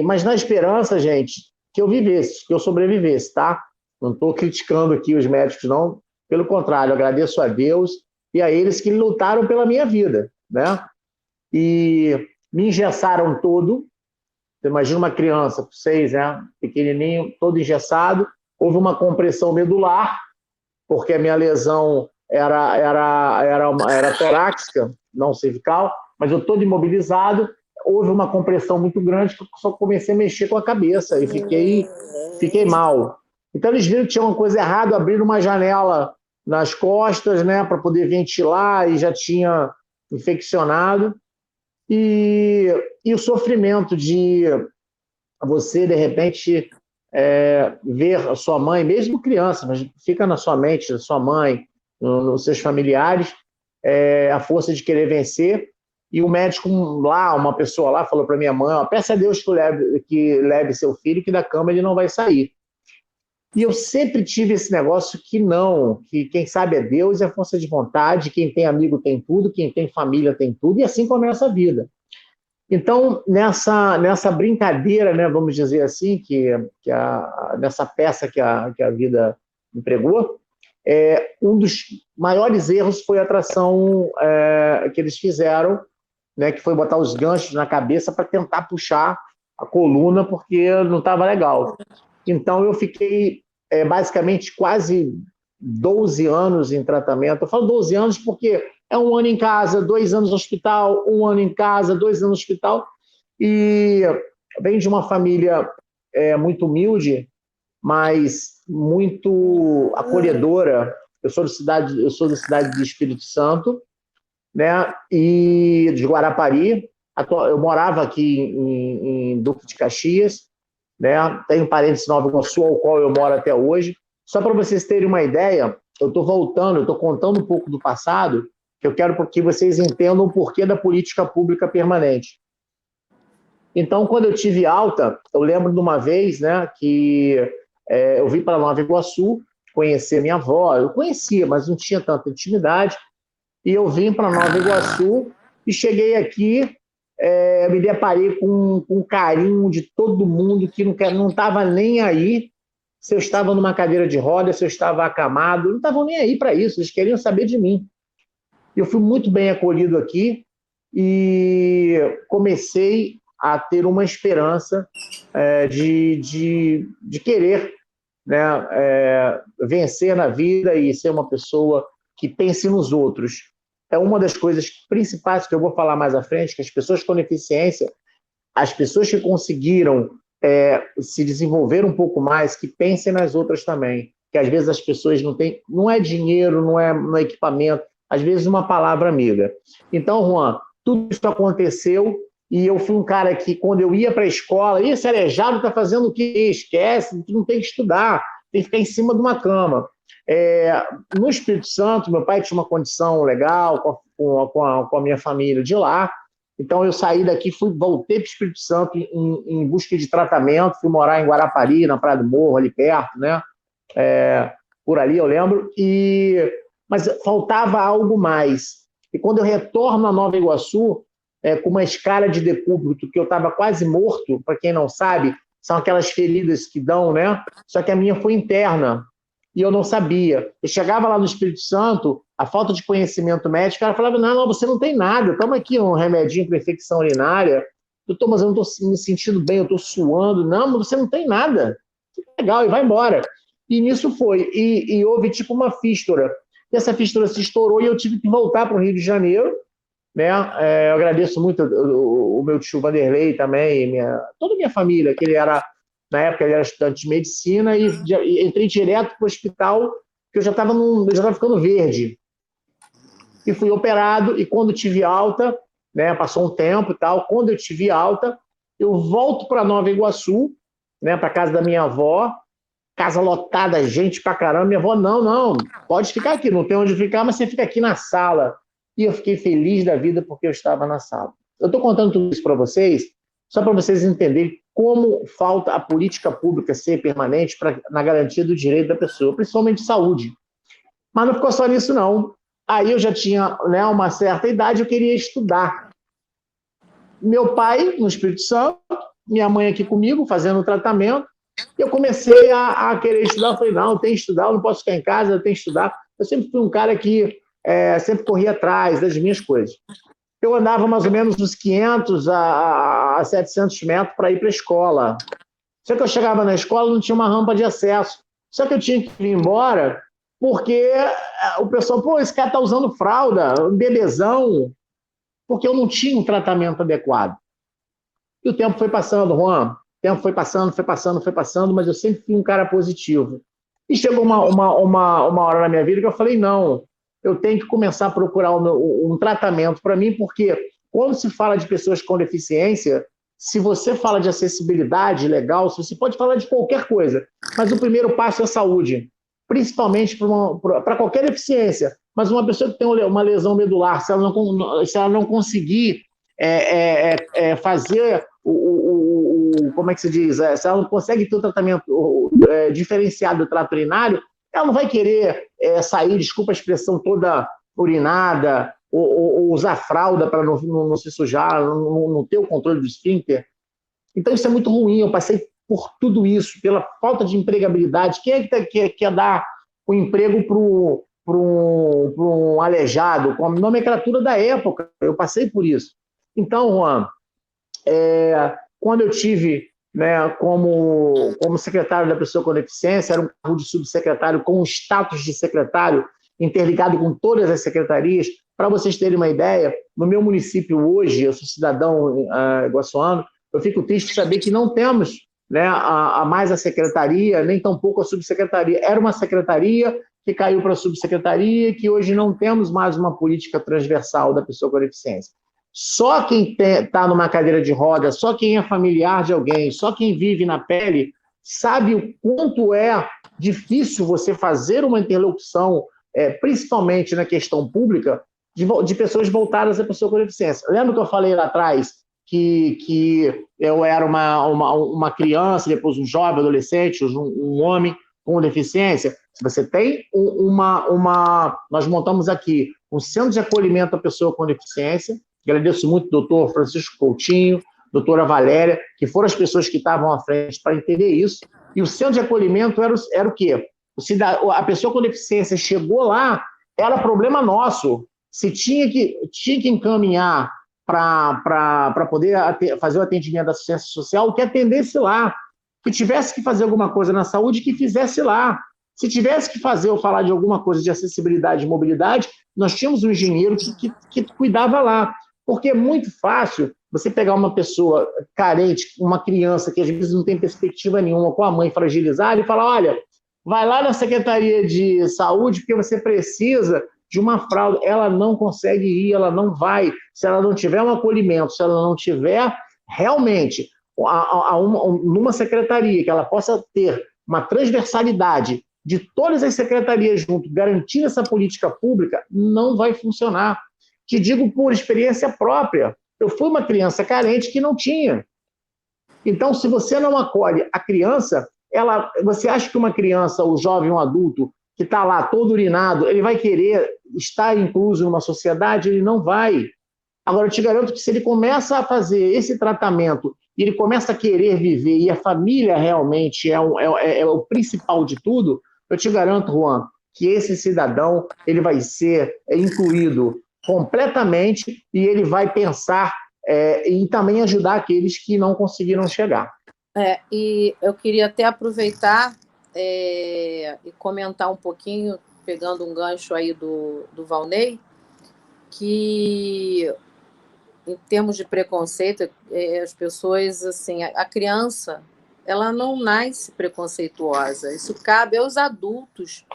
Mas na esperança, gente, que eu vivesse, que eu sobrevivesse, tá? Não estou criticando aqui os médicos, não. Pelo contrário, agradeço a Deus e a eles que lutaram pela minha vida, né? E me engessaram todo. Você imagina uma criança com 6, né? Pequenininho, todo engessado. Houve uma compressão medular, porque a minha lesão era torácica, não cervical, mas eu todo imobilizado. Houve uma compressão muito grande que eu só comecei a mexer com a cabeça e fiquei mal. Então eles viram que tinha uma coisa errada, abriram uma janela nas costas, né, para poder ventilar, e já tinha infeccionado. E o sofrimento de você, de repente, ver a sua mãe, mesmo criança, mas fica na sua mente, na sua mãe, nos seus familiares, a força de querer vencer. E o médico lá, uma pessoa lá, falou para minha mãe: peça a Deus que leve seu filho, que da cama ele não vai sair. E eu sempre tive esse negócio que quem sabe é Deus, é força de vontade, quem tem amigo tem tudo, quem tem família tem tudo, e assim começa a vida. Então, nessa brincadeira, né, vamos dizer assim, nessa peça que a vida empregou, um dos maiores erros foi a tração que eles fizeram, né, que foi botar os ganchos na cabeça para tentar puxar a coluna, porque não estava legal. Então, eu fiquei basicamente quase 12 anos em tratamento. Eu falo 12 anos porque é 1 ano em casa, 2 anos no hospital, 1 ano em casa, 2 anos no hospital. E venho de uma família muito humilde, mas muito acolhedora. Eu sou da cidade de Espírito Santo, né? E de Guarapari. Eu morava aqui em Duque de Caxias, né? Tenho parentes em Nova Iguaçu, ao qual eu moro até hoje. Só para vocês terem uma ideia, eu estou voltando, eu estou contando um pouco do passado, que eu quero que vocês entendam o porquê da política pública permanente. Então, quando eu tive alta, eu lembro de uma vez, né, que eu vim para Nova Iguaçu conhecer minha avó. Eu conhecia, mas não tinha tanta intimidade. E eu vim para Nova Iguaçu e cheguei aqui, me deparei com o carinho de todo mundo que não estava nem aí se eu estava numa cadeira de roda, se eu estava acamado. Não estavam nem aí para isso, eles queriam saber de mim. Eu fui muito bem acolhido aqui e comecei a ter uma esperança de querer, né, vencer na vida e ser uma pessoa que pense nos outros. É uma das coisas principais que eu vou falar mais à frente, que as pessoas com deficiência, as pessoas que conseguiram se desenvolver um pouco mais, que pensem nas outras também. Que às vezes as pessoas não têm, não é dinheiro, não é equipamento, às vezes uma palavra amiga. Então, Juan, tudo isso aconteceu e eu fui um cara que, quando eu ia para a escola, esse aleijado está fazendo o quê? Esquece, tu não tem que estudar, tem que ficar em cima de uma cama. No Espírito Santo, meu pai tinha uma condição legal com a minha família de lá, então eu saí daqui, voltei para o Espírito Santo em busca de tratamento, fui morar em Guarapari, na Praia do Morro, ali perto, né? Por ali eu lembro, mas faltava algo mais. E quando eu retorno a Nova Iguaçu, com uma escala de decúbito, que eu estava quase morto, para quem não sabe, são aquelas feridas que dão, né? Só que a minha foi interna, e eu não sabia. Eu chegava lá no Espírito Santo, a falta de conhecimento médico, ela falava, não, você não tem nada, toma aqui um remedinho para infecção urinária, mas eu não estou me sentindo bem, eu estou suando. Não, mas você não tem nada. Legal, e vai embora. E nisso foi. E houve tipo uma fístula. E essa fístula se estourou e eu tive que voltar para o Rio de Janeiro, né? Eu agradeço muito o meu tio Vanderlei também, toda a minha família, que na época ele era estudante de medicina, e entrei direto para o hospital, que eu já estava ficando verde. E fui operado, e quando tive alta, né, passou um tempo e tal, quando eu tive alta, eu volto para Nova Iguaçu, né, para casa da minha avó, casa lotada, gente pra caramba. Minha avó, não, pode ficar aqui, não tem onde ficar, mas você fica aqui na sala. E eu fiquei feliz da vida porque eu estava na sala. Eu estou contando tudo isso para vocês, só para vocês entenderem como falta a política pública ser permanente na garantia do direito da pessoa, principalmente de saúde. Mas não ficou só nisso, não. Aí eu já tinha, né, uma certa idade, eu queria estudar. Meu pai, no Espírito Santo, minha mãe aqui comigo, fazendo o tratamento, eu comecei a querer estudar. Eu falei, não, eu tenho que estudar, eu não posso ficar em casa, eu tenho que estudar. Eu sempre fui um cara que sempre corria atrás das minhas coisas. Eu andava mais ou menos uns 500 a 700 metros para ir para a escola. Só que eu chegava na escola, não tinha uma rampa de acesso. Só que eu tinha que vir embora porque o pessoal, pô, esse cara está usando fralda, um bebezão, porque eu não tinha um tratamento adequado. E o tempo foi passando, Juan. O tempo foi passando, mas eu sempre fui um cara positivo. E chegou uma hora na minha vida que eu falei, não, eu tenho que começar a procurar um tratamento para mim, porque quando se fala de pessoas com deficiência, se você fala de acessibilidade legal, você pode falar de qualquer coisa, mas o primeiro passo é a saúde, principalmente para qualquer deficiência. Mas uma pessoa que tem uma lesão medular, se ela não conseguir fazer como é que se diz? Se ela não consegue ter um tratamento diferenciado do trato urinário, ela não vai querer sair, desculpa a expressão, toda urinada, ou usar fralda para não se sujar, não ter o controle do esfíncter. Então isso é muito ruim. Eu passei por tudo isso, pela falta de empregabilidade. Quem é que quer dar o emprego para um aleijado, com a nomenclatura da época? Eu passei por isso. Então, Juan, quando eu tive né, como secretário da pessoa com deficiência, era um cargo de subsecretário com status de secretário, interligado com todas as secretarias. Para vocês terem uma ideia, no meu município hoje, eu sou cidadão iguaçuano, eu fico triste de saber que não temos, né, mais a secretaria, nem tampouco a subsecretaria. Era uma secretaria que caiu para a subsecretaria, que hoje não temos mais uma política transversal da pessoa com deficiência. Só quem está numa cadeira de roda, só quem é familiar de alguém, só quem vive na pele, sabe o quanto é difícil você fazer uma interlocução, principalmente na questão pública, de pessoas voltadas à pessoa com deficiência. Lembra que eu falei lá atrás que eu era uma criança, depois um jovem, adolescente, um homem com deficiência? Se você tem nós montamos aqui um centro de acolhimento à pessoa com deficiência. Agradeço muito ao doutor Francisco Coutinho, doutora Valéria, que foram as pessoas que estavam à frente para entender isso. E o centro de acolhimento era o quê? A pessoa com deficiência chegou lá, era problema nosso. Se tinha que encaminhar para poder fazer o atendimento da assistência social, que atendesse lá. Que tivesse que fazer alguma coisa na saúde, que fizesse lá. Se tivesse que fazer ou falar de alguma coisa de acessibilidade e mobilidade, nós tínhamos um engenheiro que cuidava lá. Porque é muito fácil você pegar uma pessoa carente, uma criança que às vezes não tem perspectiva nenhuma, com a mãe fragilizada, e falar, olha, vai lá na Secretaria de Saúde porque você precisa de uma fralda. Ela não consegue ir, ela não vai. Se ela não tiver um acolhimento, se ela não tiver realmente numa secretaria que ela possa ter uma transversalidade de todas as secretarias junto, garantindo essa política pública, não vai funcionar. Te digo por experiência própria. Eu fui uma criança carente que não tinha. Então, se você não acolhe a criança, você acha que uma criança, o jovem, um adulto, que está lá todo urinado, ele vai querer estar incluso numa sociedade? Ele não vai. Agora, eu te garanto que se ele começa a fazer esse tratamento e ele começa a querer viver, e a família realmente é o principal de tudo, eu te garanto, Juan, que esse cidadão ele vai ser incluído completamente e ele vai pensar e também ajudar aqueles que não conseguiram chegar. E eu queria até aproveitar e comentar um pouquinho, pegando um gancho aí do Valnei, que em termos de preconceito, as pessoas, assim, a criança, ela não nasce preconceituosa. Isso cabe aos adultos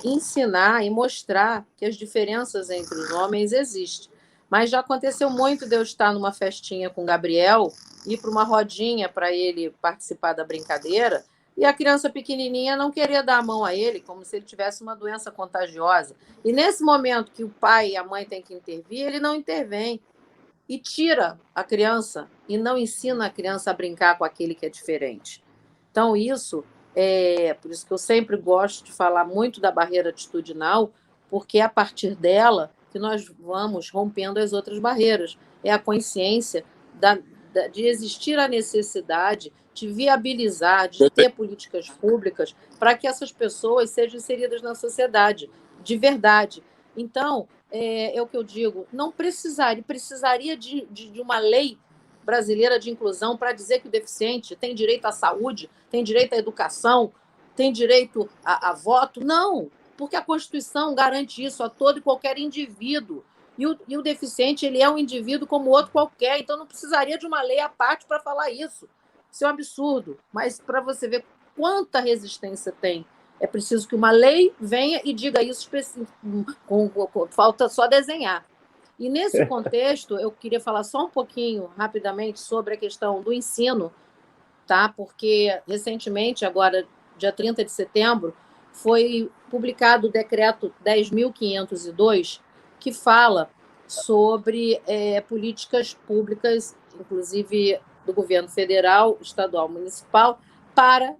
ensinar e mostrar que as diferenças entre os homens existem. Mas já aconteceu muito de eu estar numa festinha com o Gabriel, ir para uma rodinha para ele participar da brincadeira, e a criança pequenininha não queria dar a mão a ele, como se ele tivesse uma doença contagiosa. E nesse momento que o pai e a mãe têm que intervir, ele não intervém. E tira a criança e não ensina a criança a brincar com aquele que é diferente. Então, isso por isso que eu sempre gosto de falar muito da barreira atitudinal, porque é a partir dela que nós vamos rompendo as outras barreiras. É a consciência de existir a necessidade de viabilizar, de ter políticas públicas para que essas pessoas sejam inseridas na sociedade, de verdade. Então, é o que eu digo, não precisaria de uma lei brasileira de inclusão para dizer que o deficiente tem direito à saúde, tem direito à educação, tem direito a voto. Não, porque a Constituição garante isso a todo e qualquer indivíduo. E o deficiente ele é um indivíduo como outro qualquer, então não precisaria de uma lei à parte para falar isso. Isso é um absurdo, mas para você ver quanta resistência tem. É preciso que uma lei venha e diga isso, falta só desenhar. E nesse contexto, eu queria falar só um pouquinho, rapidamente, sobre a questão do ensino, tá? Porque recentemente, agora, dia 30 de setembro, foi publicado o decreto 10.502, que fala sobre políticas públicas, inclusive do governo federal, estadual, municipal, para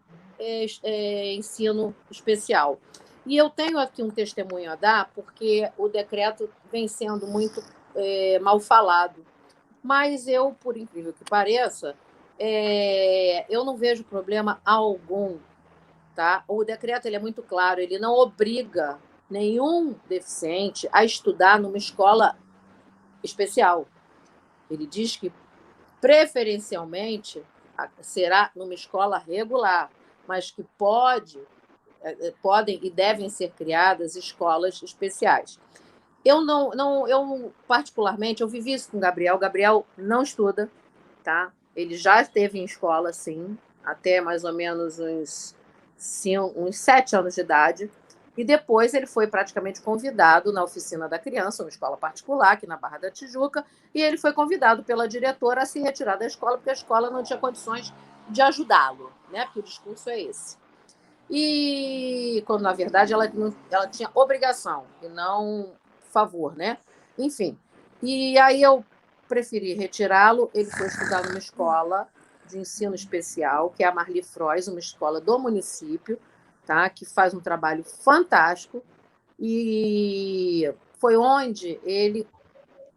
ensino especial. E eu tenho aqui um testemunho a dar, porque o decreto vem sendo muito mal falado. Mas eu, por incrível que pareça, eu não vejo problema algum. Tá? O decreto ele é muito claro, ele não obriga nenhum deficiente a estudar numa escola especial. Ele diz que, preferencialmente, será numa escola regular, mas que podem e devem ser criadas escolas especiais. Eu particularmente, eu vivi isso com o Gabriel. O Gabriel não estuda, tá? Ele já esteve em escola, sim, até mais ou menos uns 7 anos de idade. E depois ele foi praticamente convidado na oficina da criança, uma escola particular, aqui na Barra da Tijuca, e ele foi convidado pela diretora a se retirar da escola, porque a escola não tinha condições de ajudá-lo, né? Porque o discurso é esse. E quando, na verdade, ela tinha obrigação e não favor, né? Enfim. E aí eu preferi retirá-lo. Ele foi estudar numa escola de ensino especial, que é a Marli Frois, uma escola do município, tá? Que faz um trabalho fantástico. E foi onde ele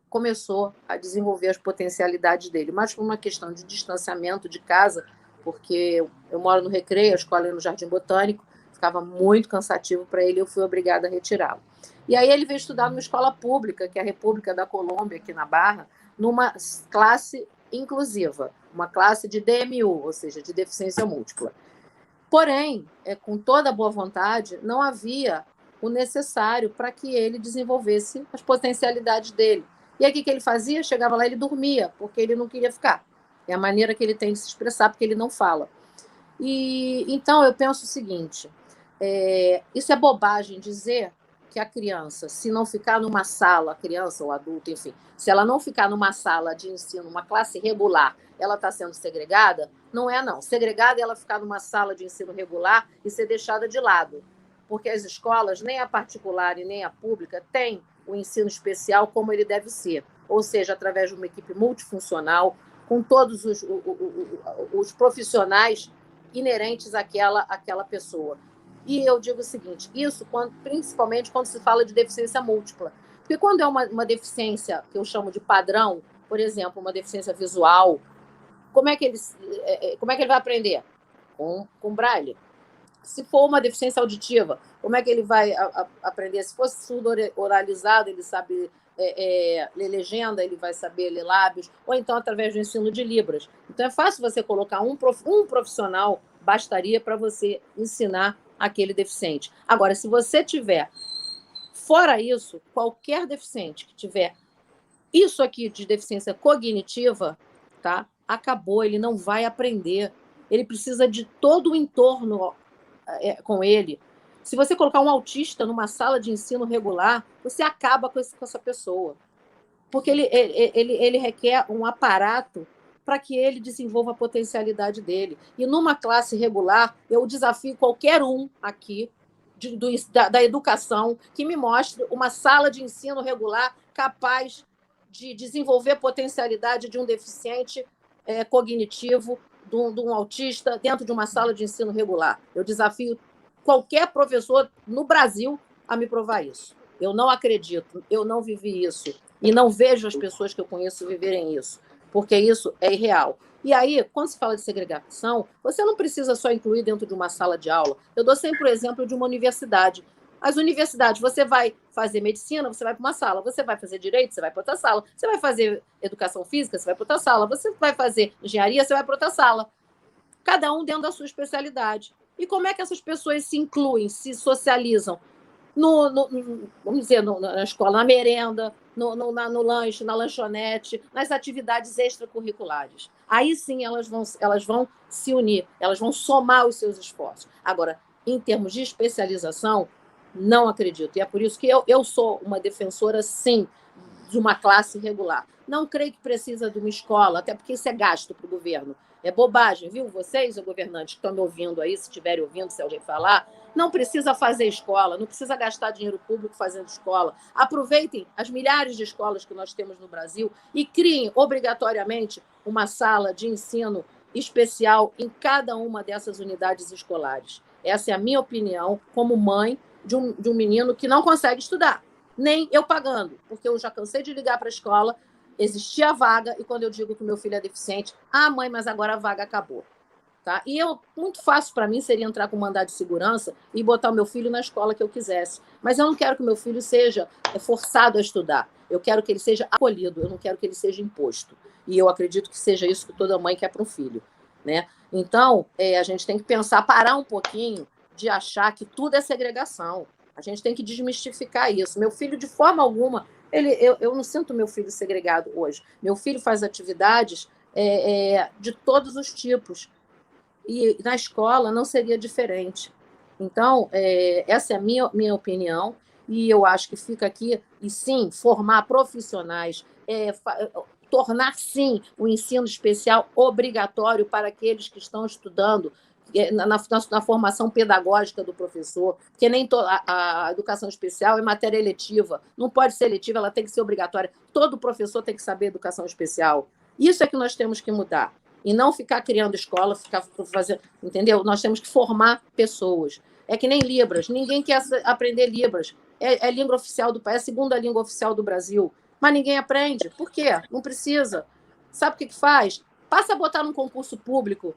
começou a desenvolver as potencialidades dele, mas por uma questão de distanciamento de casa, porque eu moro no Recreio, a escola é no Jardim Botânico, ficava muito cansativo para ele, eu fui obrigada a retirá-lo. E aí ele veio estudar numa escola pública, que é a República da Colômbia, aqui na Barra, numa classe inclusiva, uma classe de DMU, ou seja, de deficiência múltipla. Porém, com toda a boa vontade, não havia o necessário para que ele desenvolvesse as potencialidades dele. E aí o que ele fazia? Chegava lá e ele dormia, porque ele não queria ficar. É a maneira que ele tem de se expressar, porque ele não fala. E então eu penso o seguinte, isso é bobagem dizer que a criança, se não ficar numa sala, a criança ou adulto, enfim, se ela não ficar numa sala de ensino, uma classe regular, ela está sendo segregada? Não é, não. Segregada é ela ficar numa sala de ensino regular e ser deixada de lado. Porque as escolas, nem a particular e nem a pública, têm o ensino especial como ele deve ser. Ou seja, através de uma equipe multifuncional, com todos os profissionais inerentes àquela pessoa. E eu digo o seguinte, isso principalmente quando se fala de deficiência múltipla. Porque quando é uma deficiência que eu chamo de padrão, por exemplo, uma deficiência visual, como é que ele vai aprender? Com braille. Se for uma deficiência auditiva, como é que ele vai aprender? Se fosse surdo oralizado, ele sabe ler legenda, ele vai saber ler lábios, ou então através do ensino de Libras. Então é fácil você colocar um profissional, bastaria para você ensinar aquele deficiente. Agora, se você tiver, fora isso, qualquer deficiente que tiver isso aqui de deficiência cognitiva, tá? Acabou, ele não vai aprender. Ele precisa de todo o entorno com ele. Se você colocar um autista numa sala de ensino regular, você acaba com essa pessoa. Porque ele requer um aparato para que ele desenvolva a potencialidade dele. E numa classe regular, eu desafio qualquer um aqui da educação que me mostre uma sala de ensino regular capaz de desenvolver a potencialidade de um deficiente cognitivo, de um autista, dentro de uma sala de ensino regular. Eu desafio qualquer professor no Brasil a me provar isso. Eu não acredito, eu não vivi isso. E não vejo as pessoas que eu conheço viverem isso, porque isso é irreal. E aí, quando se fala de segregação, você não precisa só incluir dentro de uma sala de aula. Eu dou sempre o exemplo de uma universidade. As universidades, você vai fazer medicina, você vai para uma sala. Você vai fazer direito, você vai para outra sala. Você vai fazer educação física, você vai para outra sala. Você vai fazer engenharia, você vai para outra sala. Cada um dentro da sua especialidade. E como é que essas pessoas se incluem, se socializam? Vamos dizer, na escola, na merenda, no lanche, na lanchonete, nas atividades extracurriculares. Aí sim elas vão se unir, elas vão somar os seus esforços. Agora, em termos de especialização, não acredito. E é por isso que eu sou uma defensora, sim, de uma classe regular. Não creio que precisa de uma escola, até porque isso é gasto para o governo. É bobagem, viu? Vocês, governantes, que estão me ouvindo aí, se estiverem ouvindo, se alguém falar, não precisa fazer escola, não precisa gastar dinheiro público fazendo escola. Aproveitem as milhares de escolas que nós temos no Brasil e criem obrigatoriamente uma sala de ensino especial em cada uma dessas unidades escolares. Essa é a minha opinião como mãe de um menino que não consegue estudar, nem eu pagando, porque eu já cansei de ligar para a escola, existia a vaga, e quando eu digo que o meu filho é deficiente, mãe, mas agora a vaga acabou. Tá? E muito fácil para mim seria entrar com mandado de segurança e botar o meu filho na escola que eu quisesse. Mas eu não quero que o meu filho seja forçado a estudar. Eu quero que ele seja acolhido, eu não quero que ele seja imposto. E eu acredito que seja isso que toda mãe quer para um filho. né? Então, a gente tem que pensar, parar um pouquinho de achar que tudo é segregação. A gente tem que desmistificar isso. Meu filho, de forma alguma, eu não sinto meu filho segregado hoje. Meu filho faz atividades de todos os tipos. E na escola não seria diferente. Então, essa é a minha opinião, e eu acho que fica aqui, e sim, formar profissionais, tornar, sim, o ensino especial obrigatório para aqueles que estão estudando na formação pedagógica do professor, porque nem a educação especial é matéria eletiva, não pode ser eletiva, ela tem que ser obrigatória. Todo professor tem que saber educação especial. Isso é que nós temos que mudar. E não ficar criando escola, ficar fazendo, entendeu? Nós temos que formar pessoas. É que nem Libras, ninguém quer aprender Libras. É a língua oficial do país, é a segunda língua oficial do Brasil. Mas ninguém aprende. Por quê? Não precisa. Sabe o que faz? Passa a botar num concurso público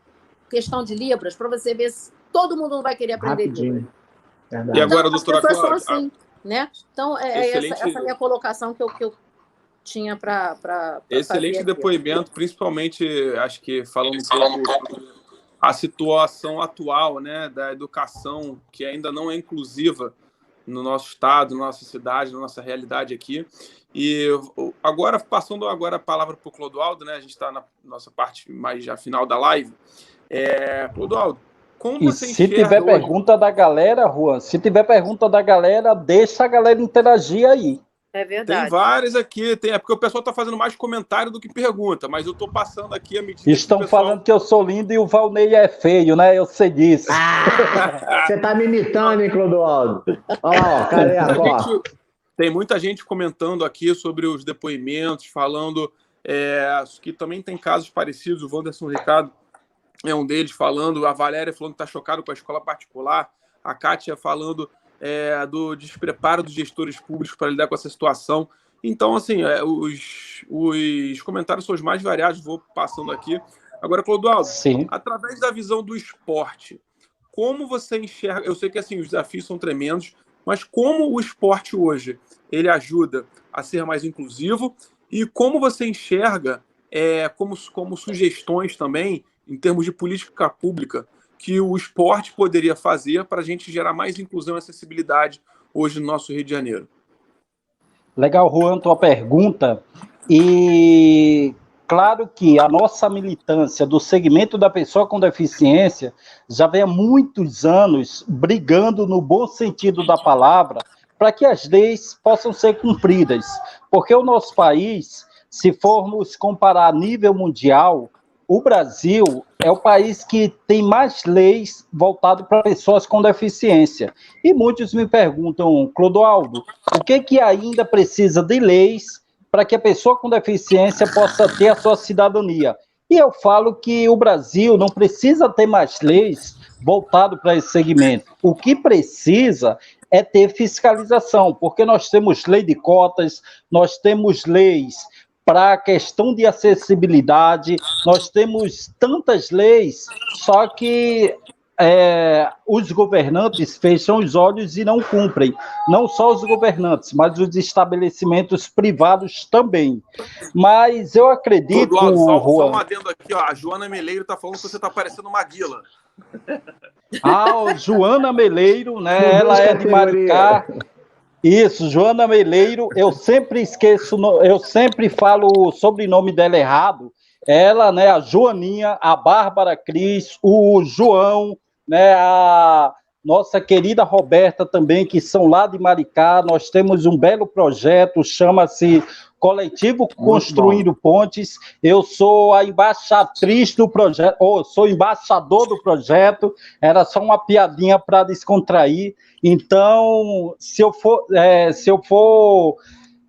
questão de Libras, para você ver se todo mundo não vai querer aprender Libras. E agora, doutora Cláudia? Assim, né? Então, essa minha colocação que eu tinha para excelente depoimento, principalmente, acho que falando um pouco a situação atual, né, da educação, que ainda não é inclusiva no nosso estado, na nossa cidade, na nossa realidade aqui. E agora, passando agora a palavra para o Clodoaldo, né, a gente está na nossa parte mais já final da live. Clodoaldo, como você enxerga... Se tiver pergunta da galera, Juan, se tiver pergunta da galera, deixa a galera interagir aí. É verdade. Tem várias aqui, é porque o pessoal está fazendo mais comentário do que pergunta, mas eu estou passando aqui a medida Estão que o pessoal... falando que eu sou lindo e o Valnei é feio, né? Eu sei disso. Você tá me imitando, hein, Clodoaldo? Ó, careca, ó. Tem muita gente comentando aqui sobre os depoimentos, falando que também tem casos parecidos. O Wanderson Ricardo é um deles, falando, a Valéria falando que está chocado com a escola particular, a Kátia falando do despreparo dos gestores públicos para lidar com essa situação. Então, assim, os comentários são os mais variados, vou passando aqui. Agora, Clodoaldo, através da visão do esporte, como você enxerga... Eu sei que assim, os desafios são tremendos, mas como o esporte hoje ele ajuda a ser mais inclusivo e como você enxerga como sugestões também, em termos de política pública, que o esporte poderia fazer para a gente gerar mais inclusão e acessibilidade hoje no nosso Rio de Janeiro? Legal, Juan, tua pergunta. E claro que a nossa militância do segmento da pessoa com deficiência já vem há muitos anos brigando no bom sentido da palavra para que as leis possam ser cumpridas. Porque o nosso país, se formos comparar a nível mundial, o Brasil é o país que tem mais leis voltadas para pessoas com deficiência. E muitos me perguntam, Clodoaldo, o que ainda precisa de leis para que a pessoa com deficiência possa ter a sua cidadania? E eu falo que o Brasil não precisa ter mais leis voltadas para esse segmento. O que precisa é ter fiscalização, porque nós temos lei de cotas, nós temos leis para a questão de acessibilidade, nós temos tantas leis, só que os governantes fecham os olhos e não cumprem. Não só os governantes, mas os estabelecimentos privados também. Mas eu acredito... Clodoaldo, só um adendo aqui, ó, a Joana Meleiro está falando que você está parecendo uma Maguila. Joana Meleiro, né? Ela é de Maricá. Isso, Joana Meleiro, eu sempre esqueço, eu sempre falo o sobrenome dela errado. Ela, né, a Joaninha, a Bárbara Cris, o João, né, a nossa querida Roberta também, que são lá de Maricá. Nós temos um belo projeto, chama-se Coletivo Construindo Pontes. Eu sou a embaixatriz do projeto, sou embaixador do projeto. Era só uma piadinha para descontrair. Então, se eu for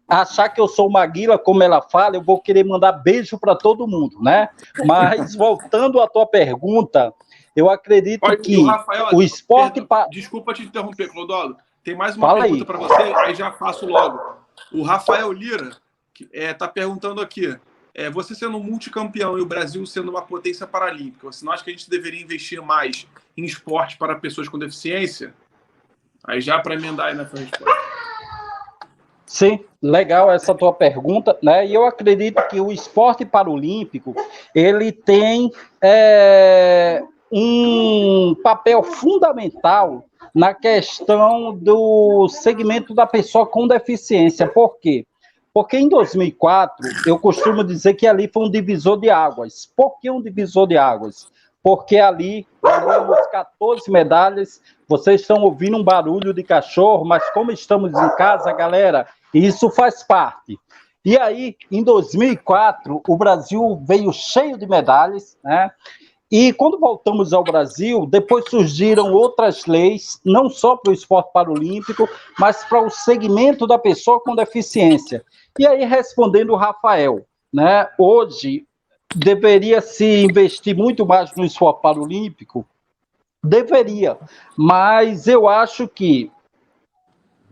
achar que eu sou Maguila, como ela fala, eu vou querer mandar beijo para todo mundo, né? Mas, voltando à tua pergunta, eu acredito que o esporte... Desculpa te interromper, Clodoaldo. Tem mais uma pergunta para você, aí já faço logo. O Rafael Lira está perguntando aqui, você sendo multicampeão e o Brasil sendo uma potência paralímpica, você não acha que a gente deveria investir mais em esporte para pessoas com deficiência? Aí já para emendar aí nessa resposta. Sim, legal essa tua pergunta, né? E eu acredito que o esporte paralímpico ele tem um papel fundamental na questão do segmento da pessoa com deficiência. Por quê? Porque em 2004, eu costumo dizer que ali foi um divisor de águas. Por que um divisor de águas? Porque ali ganhamos 14 medalhas. Vocês estão ouvindo um barulho de cachorro, mas como estamos em casa, galera, isso faz parte. E aí, em 2004, o Brasil veio cheio de medalhas, né? E quando voltamos ao Brasil, depois surgiram outras leis, não só para o esporte paralímpico, mas para o segmento da pessoa com deficiência. E aí, respondendo o Rafael, né, hoje deveria se investir muito mais no esporte paralímpico? Deveria, mas eu acho que,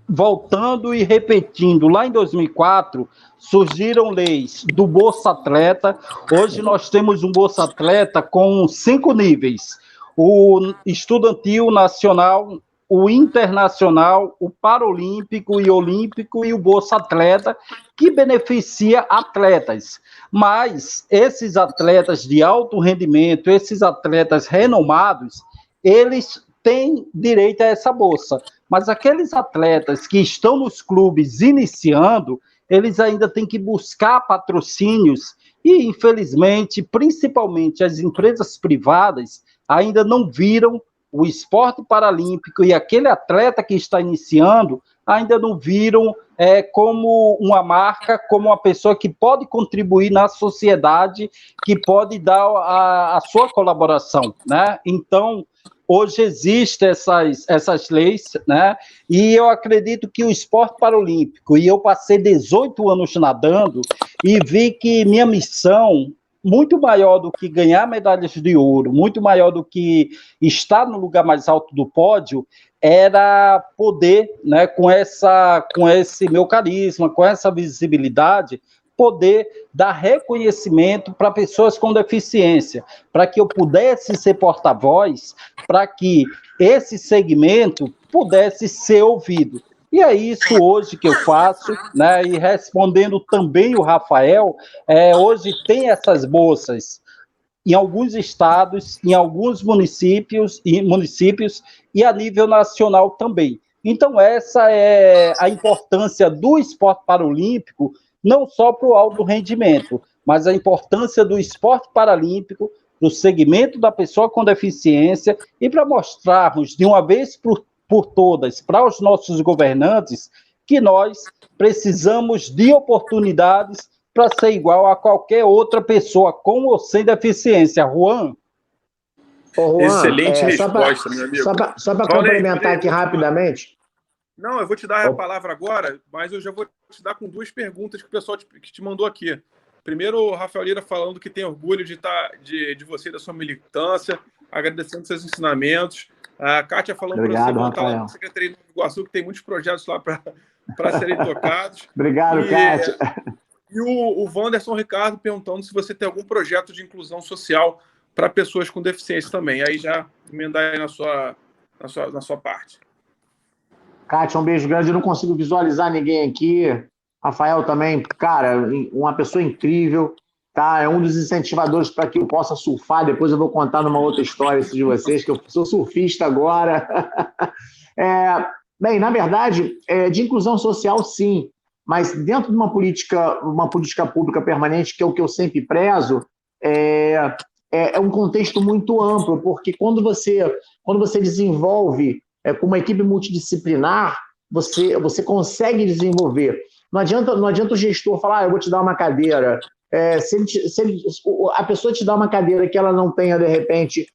voltando e repetindo, lá em 2004, surgiram leis do Bolsa Atleta. Hoje nós temos um Bolsa Atleta com 5 níveis: o estudantil, nacional, o internacional, o paralímpico e olímpico e o Bolsa Atleta, que beneficia atletas. Mas esses atletas de alto rendimento, esses atletas renomados, eles têm direito a essa bolsa. Mas aqueles atletas que estão nos clubes iniciando, eles ainda têm que buscar patrocínios e, infelizmente, principalmente as empresas privadas, ainda não viram o esporte paralímpico e aquele atleta que está iniciando, ainda não viram como uma marca, como uma pessoa que pode contribuir na sociedade, que pode dar a sua colaboração, né? Então, hoje existem essas leis, né? E eu acredito que o esporte paralímpico, e eu passei 18 anos nadando, e vi que minha missão, muito maior do que ganhar medalhas de ouro, muito maior do que estar no lugar mais alto do pódio, era poder, né, com esse meu carisma, com essa visibilidade, poder dar reconhecimento para pessoas com deficiência, para que eu pudesse ser porta-voz, para que esse segmento pudesse ser ouvido. E é isso hoje que eu faço, né? E respondendo também o Rafael, hoje tem essas bolsas em alguns estados, em alguns municípios e a nível nacional também. Então, essa é a importância do esporte paralímpico, não só para o alto rendimento, mas a importância do esporte paralímpico, do segmento da pessoa com deficiência, e para mostrarmos de uma vez por todas para os nossos governantes que nós precisamos de oportunidades para ser igual a qualquer outra pessoa com ou sem deficiência. Juan? Ô, Juan, excelente resposta, meu amigo. Só para complementar aqui rapidamente. Não, eu vou te dar a palavra agora, mas eu já vou te dar com 2 perguntas que o pessoal que te mandou aqui. Primeiro, o Rafael Lira falando que tem orgulho de você e da sua militância, agradecendo seus ensinamentos. A Kátia falando para você voltar lá na Secretaria de Nova Iguaçu, que tem muitos projetos lá para serem tocados. Obrigado, Kátia. E o Wanderson Ricardo perguntando se você tem algum projeto de inclusão social para pessoas com deficiência também. Aí já emendar aí na sua parte. Kátia, um beijo grande. Eu não consigo visualizar ninguém aqui. Rafael também, cara, uma pessoa incrível, tá? É um dos incentivadores para que eu possa surfar. Depois eu vou contar numa outra história isso de vocês, que eu sou surfista agora. Bem, na verdade, de inclusão social, sim. Mas dentro de uma política pública permanente, que é o que eu sempre prezo, é um contexto muito amplo, porque quando você desenvolve com uma equipe multidisciplinar, você consegue desenvolver. Não adianta o gestor falar, eu vou te dar uma cadeira. A pessoa te dá uma cadeira que ela não tenha, de repente,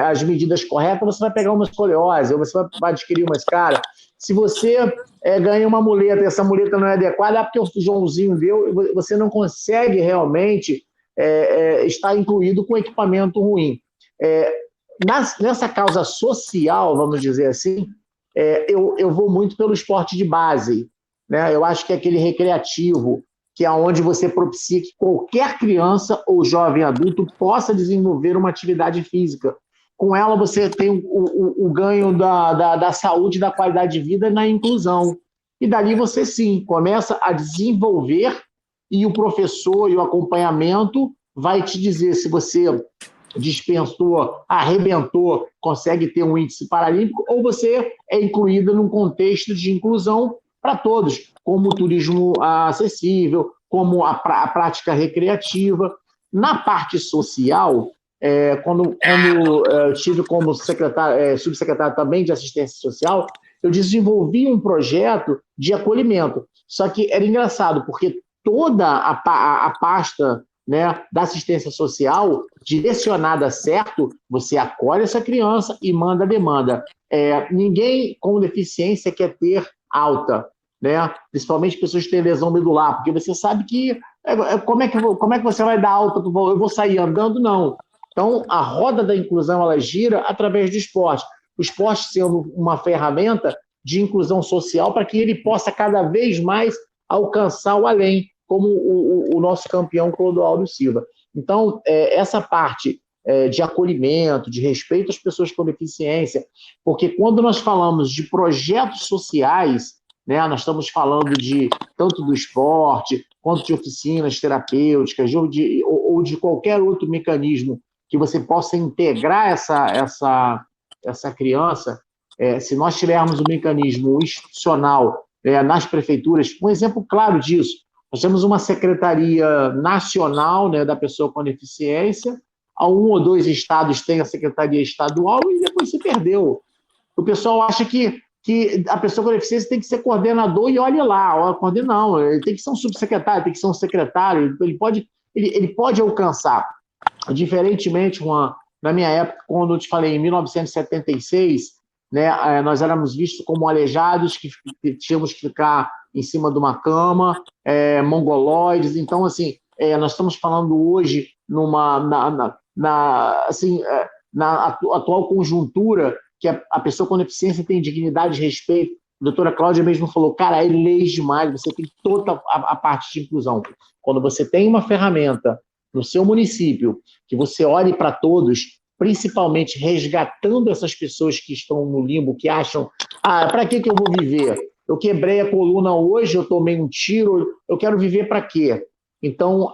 as medidas corretas, você vai pegar uma escoliose, ou você vai adquirir uma escara. Se você ganha uma muleta e essa muleta não é adequada, porque o Joãozinho deu, você não consegue realmente estar incluído com equipamento ruim. Nessa causa social, vamos dizer assim, eu vou muito pelo esporte de base, né? Eu acho que é aquele recreativo, que é onde você propicia que qualquer criança ou jovem adulto possa desenvolver uma atividade física. Com ela, você tem o ganho da saúde e da qualidade de vida na inclusão. e dali você sim começa a desenvolver e o professor e o acompanhamento vai te dizer se você dispensou, arrebentou, consegue ter um índice paralímpico, ou você é incluída num contexto de inclusão para todos, como o turismo acessível, como a prática recreativa. Na parte social, quando eu tive como subsecretário também de assistência social, eu desenvolvi um projeto de acolhimento. Só que era engraçado, porque toda a pasta, né, da assistência social, direcionada certo, você acolhe essa criança e manda a demanda. Ninguém com deficiência quer ter alta, né? Principalmente pessoas que têm lesão medular, porque você sabe que como é que você vai dar alta? Eu vou sair andando? Não. Então, a roda da inclusão ela gira através do esporte. O esporte sendo uma ferramenta de inclusão social para que ele possa cada vez mais alcançar o além, como o nosso campeão Clodoaldo Silva. Então, essa parte de acolhimento, de respeito às pessoas com deficiência, porque quando nós falamos de projetos sociais, né, nós estamos falando tanto do esporte, quanto de oficinas terapêuticas, ou de qualquer outro mecanismo que você possa integrar essa criança, se nós tivermos um mecanismo institucional nas prefeituras, um exemplo claro disso, nós temos uma Secretaria Nacional, né, da Pessoa com Deficiência, a 1 ou 2 estados têm a Secretaria Estadual e depois se perdeu. O pessoal acha que a pessoa com deficiência tem que ser coordenador e olhe lá, não, ele tem que ser um subsecretário, tem que ser um secretário, ele pode alcançar. Diferentemente, na minha época, quando eu te falei, em 1976, né, nós éramos vistos como aleijados, que tínhamos que ficar em cima de uma cama, mongoloides. Então, assim, nós estamos falando hoje na atual conjuntura que a pessoa com deficiência tem dignidade e respeito. A doutora Cláudia mesmo falou, cara, é leis demais, você tem toda a parte de inclusão. Quando você tem uma ferramenta no seu município, que você olhe para todos, principalmente resgatando essas pessoas que estão no limbo, que acham, para que eu vou viver? Eu quebrei a coluna hoje, eu tomei um tiro, eu quero viver para quê? Então,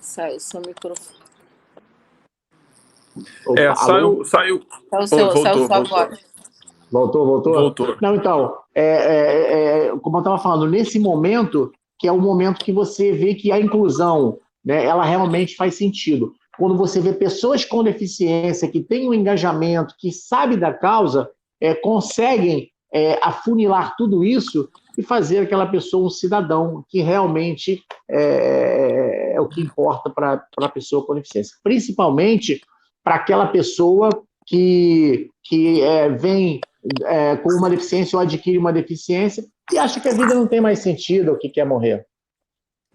Saiu seu microfone. Saiu. Voltou? Não, então, como eu estava falando, nesse momento, que é o momento que você vê que a inclusão, né, ela realmente faz sentido. Quando você vê pessoas com deficiência, que têm um engajamento, que sabem da causa, conseguem afunilar tudo isso e fazer aquela pessoa um cidadão, que realmente é o que importa para a pessoa com deficiência. Principalmente para aquela pessoa que vem com uma deficiência ou adquire uma deficiência e acha que a vida não tem mais sentido ou que quer morrer.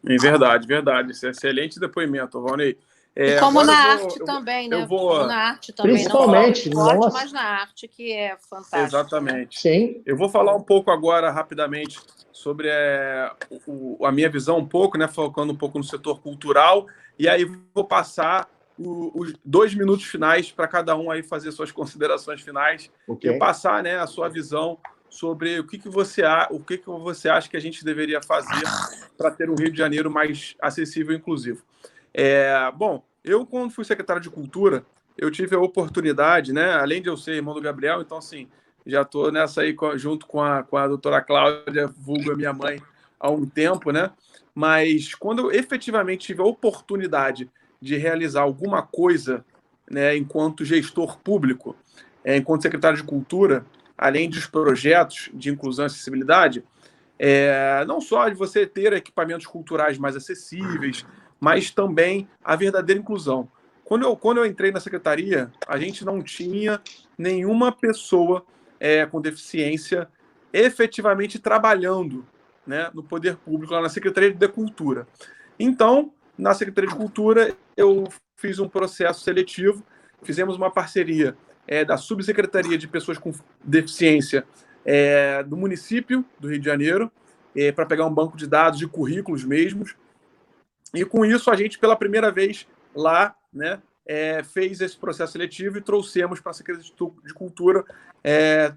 Verdade. Isso é excelente depoimento, Valnei. E como na arte também, né? Como na arte também. Principalmente. Não só mas na arte, que é fantástico. Exatamente. Né? Sim. Eu vou falar um pouco agora, rapidamente, sobre a minha visão um pouco, né? Focando um pouco no setor cultural, e aí vou passar os 2 minutos finais para cada um aí fazer suas considerações finais, okay. E passar, né, a sua visão sobre o que você acha que a gente deveria fazer para ter um Rio de Janeiro mais acessível e inclusivo. Bom, eu, quando fui secretário de Cultura, eu tive a oportunidade, né, além de eu ser irmão do Gabriel, então, assim, já estou nessa aí junto com a doutora Cláudia, vulgo a minha mãe, há um tempo, né? Mas quando eu efetivamente tive a oportunidade de realizar alguma coisa, né, enquanto gestor público, enquanto secretário de Cultura, além dos projetos de inclusão e acessibilidade, não só de você ter equipamentos culturais mais acessíveis, mas também a verdadeira inclusão. Quando eu entrei na secretaria, a gente não tinha nenhuma pessoa com deficiência efetivamente trabalhando, né, no poder público, lá na Secretaria de Cultura. Então, na Secretaria de Cultura, eu fiz um processo seletivo, fizemos uma parceria da Subsecretaria de Pessoas com Deficiência do município do Rio de Janeiro, para pegar um banco de dados de currículos mesmos. E com isso, a gente, pela primeira vez lá, né, fez esse processo seletivo e trouxemos para a Secretaria de Cultura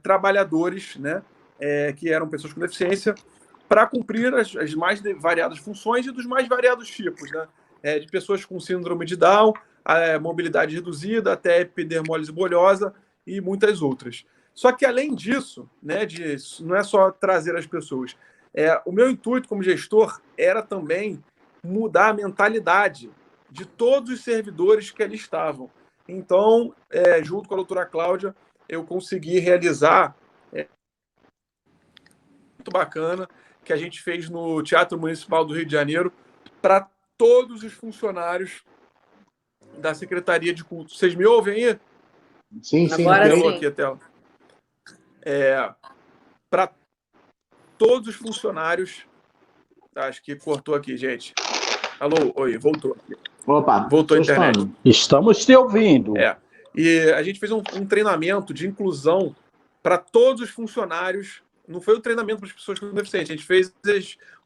trabalhadores, né, que eram pessoas com deficiência, para cumprir as mais variadas funções e dos mais variados tipos, né, de pessoas com síndrome de Down, mobilidade reduzida, até epidermólise bolhosa e muitas outras. Só que, além disso, né, não é só trazer as pessoas. O meu intuito como gestor era também mudar a mentalidade de todos os servidores que ali estavam. Então, junto com a doutora Cláudia, eu consegui realizar muito bacana, que a gente fez no Teatro Municipal do Rio de Janeiro para todos os funcionários da Secretaria de Cultura. Vocês me ouvem aí? Sim, sim. Agora sim. Aqui a tela. Para todos os funcionários. Acho que cortou aqui, gente. Alô, oi, voltou. Opa, voltou a internet. Estamos te ouvindo. E a gente fez um treinamento de inclusão para todos os funcionários. Não foi o treinamento para as pessoas com deficiência, a gente fez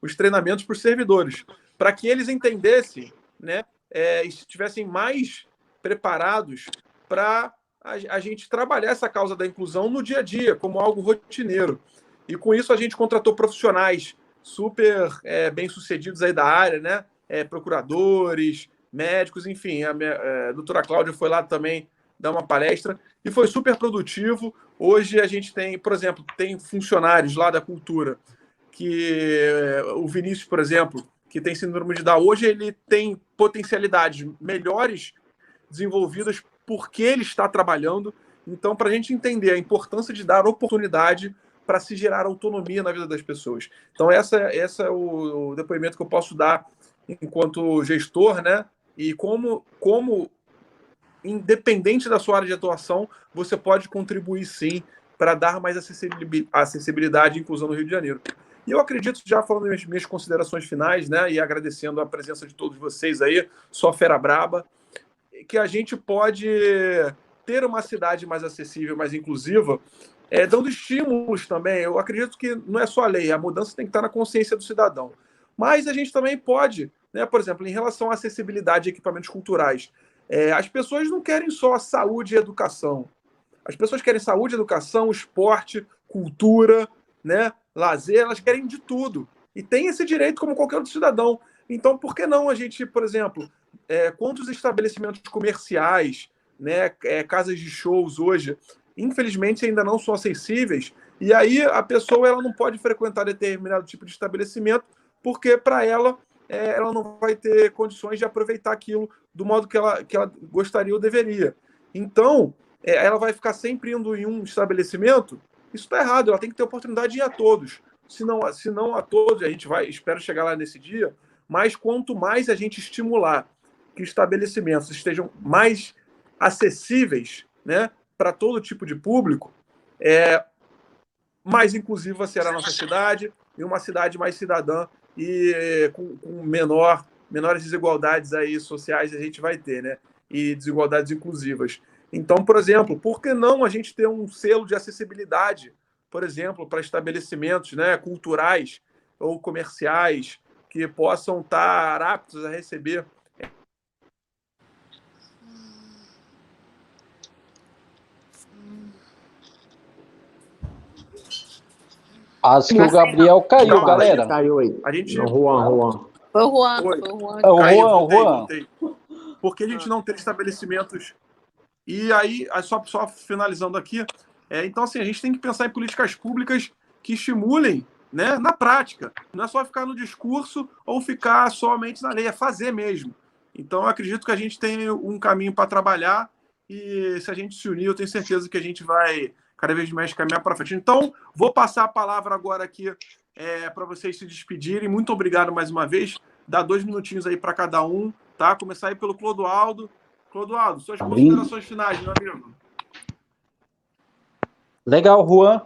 os treinamentos para os servidores, para que eles entendessem, né, e estivessem mais preparados para a gente trabalhar essa causa da inclusão no dia a dia, como algo rotineiro. E com isso a gente contratou profissionais super bem-sucedidos aí da área, né? Procuradores, médicos, enfim. A doutora Cláudia foi lá também dar uma palestra e foi super produtivo. Hoje a gente tem, por exemplo, tem funcionários lá da cultura, que o Vinícius, por exemplo, que tem síndrome de Down, hoje ele tem potencialidades melhores desenvolvidas porque ele está trabalhando. Então, para a gente entender a importância de dar oportunidade para se gerar autonomia na vida das pessoas. Então, esse é o depoimento que eu posso dar enquanto gestor, né? E como independente da sua área de atuação, você pode contribuir, sim, para dar mais acessibilidade e inclusão no Rio de Janeiro. E eu acredito, já falando das minhas considerações finais, né, e agradecendo a presença de todos vocês aí, só fera braba, que a gente pode ter uma cidade mais acessível, mais inclusiva, dando estímulos também. Eu acredito que não é só a lei, a mudança tem que estar na consciência do cidadão. Mas a gente também pode, né, por exemplo, em relação à acessibilidade a equipamentos culturais, as pessoas não querem só saúde e educação. As pessoas querem saúde, educação, esporte, cultura, né, lazer, elas querem de tudo. E tem esse direito como qualquer outro cidadão. Então, por que não a gente, por exemplo, quantos estabelecimentos comerciais, né, casas de shows hoje, infelizmente ainda não são acessíveis, e aí a pessoa ela não pode frequentar determinado tipo de estabelecimento, porque para ela não vai ter condições de aproveitar aquilo do modo que ela gostaria ou deveria. Então, ela vai ficar sempre indo em um estabelecimento. Isso está errado, ela tem que ter oportunidade de ir a todos. Se não a todos, a gente espero chegar lá nesse dia, mas quanto mais a gente estimular que estabelecimentos estejam mais acessíveis, né, para todo tipo de público, mais inclusiva será a nossa cidade e uma cidade mais cidadã e com menores desigualdades aí sociais a gente vai ter, né? E desigualdades inclusivas. Então, por exemplo, por que não a gente ter um selo de acessibilidade, por exemplo, para estabelecimentos, né, culturais ou comerciais que possam estar aptos a receber Acho que o Gabriel caiu, galera. Caiu aí. A gente... Juan. Foi o Juan. O Juan. Porque a gente não tem estabelecimentos. E aí, só finalizando aqui, então assim, a gente tem que pensar em políticas públicas que estimulem, né, na prática. Não é só ficar no discurso ou ficar somente na lei, é fazer mesmo. Então, eu acredito que a gente tem um caminho para trabalhar e se a gente se unir, eu tenho certeza que a gente vai cada vez mais caminhar para frente. Então, vou passar a palavra agora aqui para vocês se despedirem. Muito obrigado mais uma vez. Dá 2 minutinhos aí para cada um, tá? Começar aí pelo Clodoaldo. Clodoaldo, suas considerações finais, meu amigo. Legal, Juan,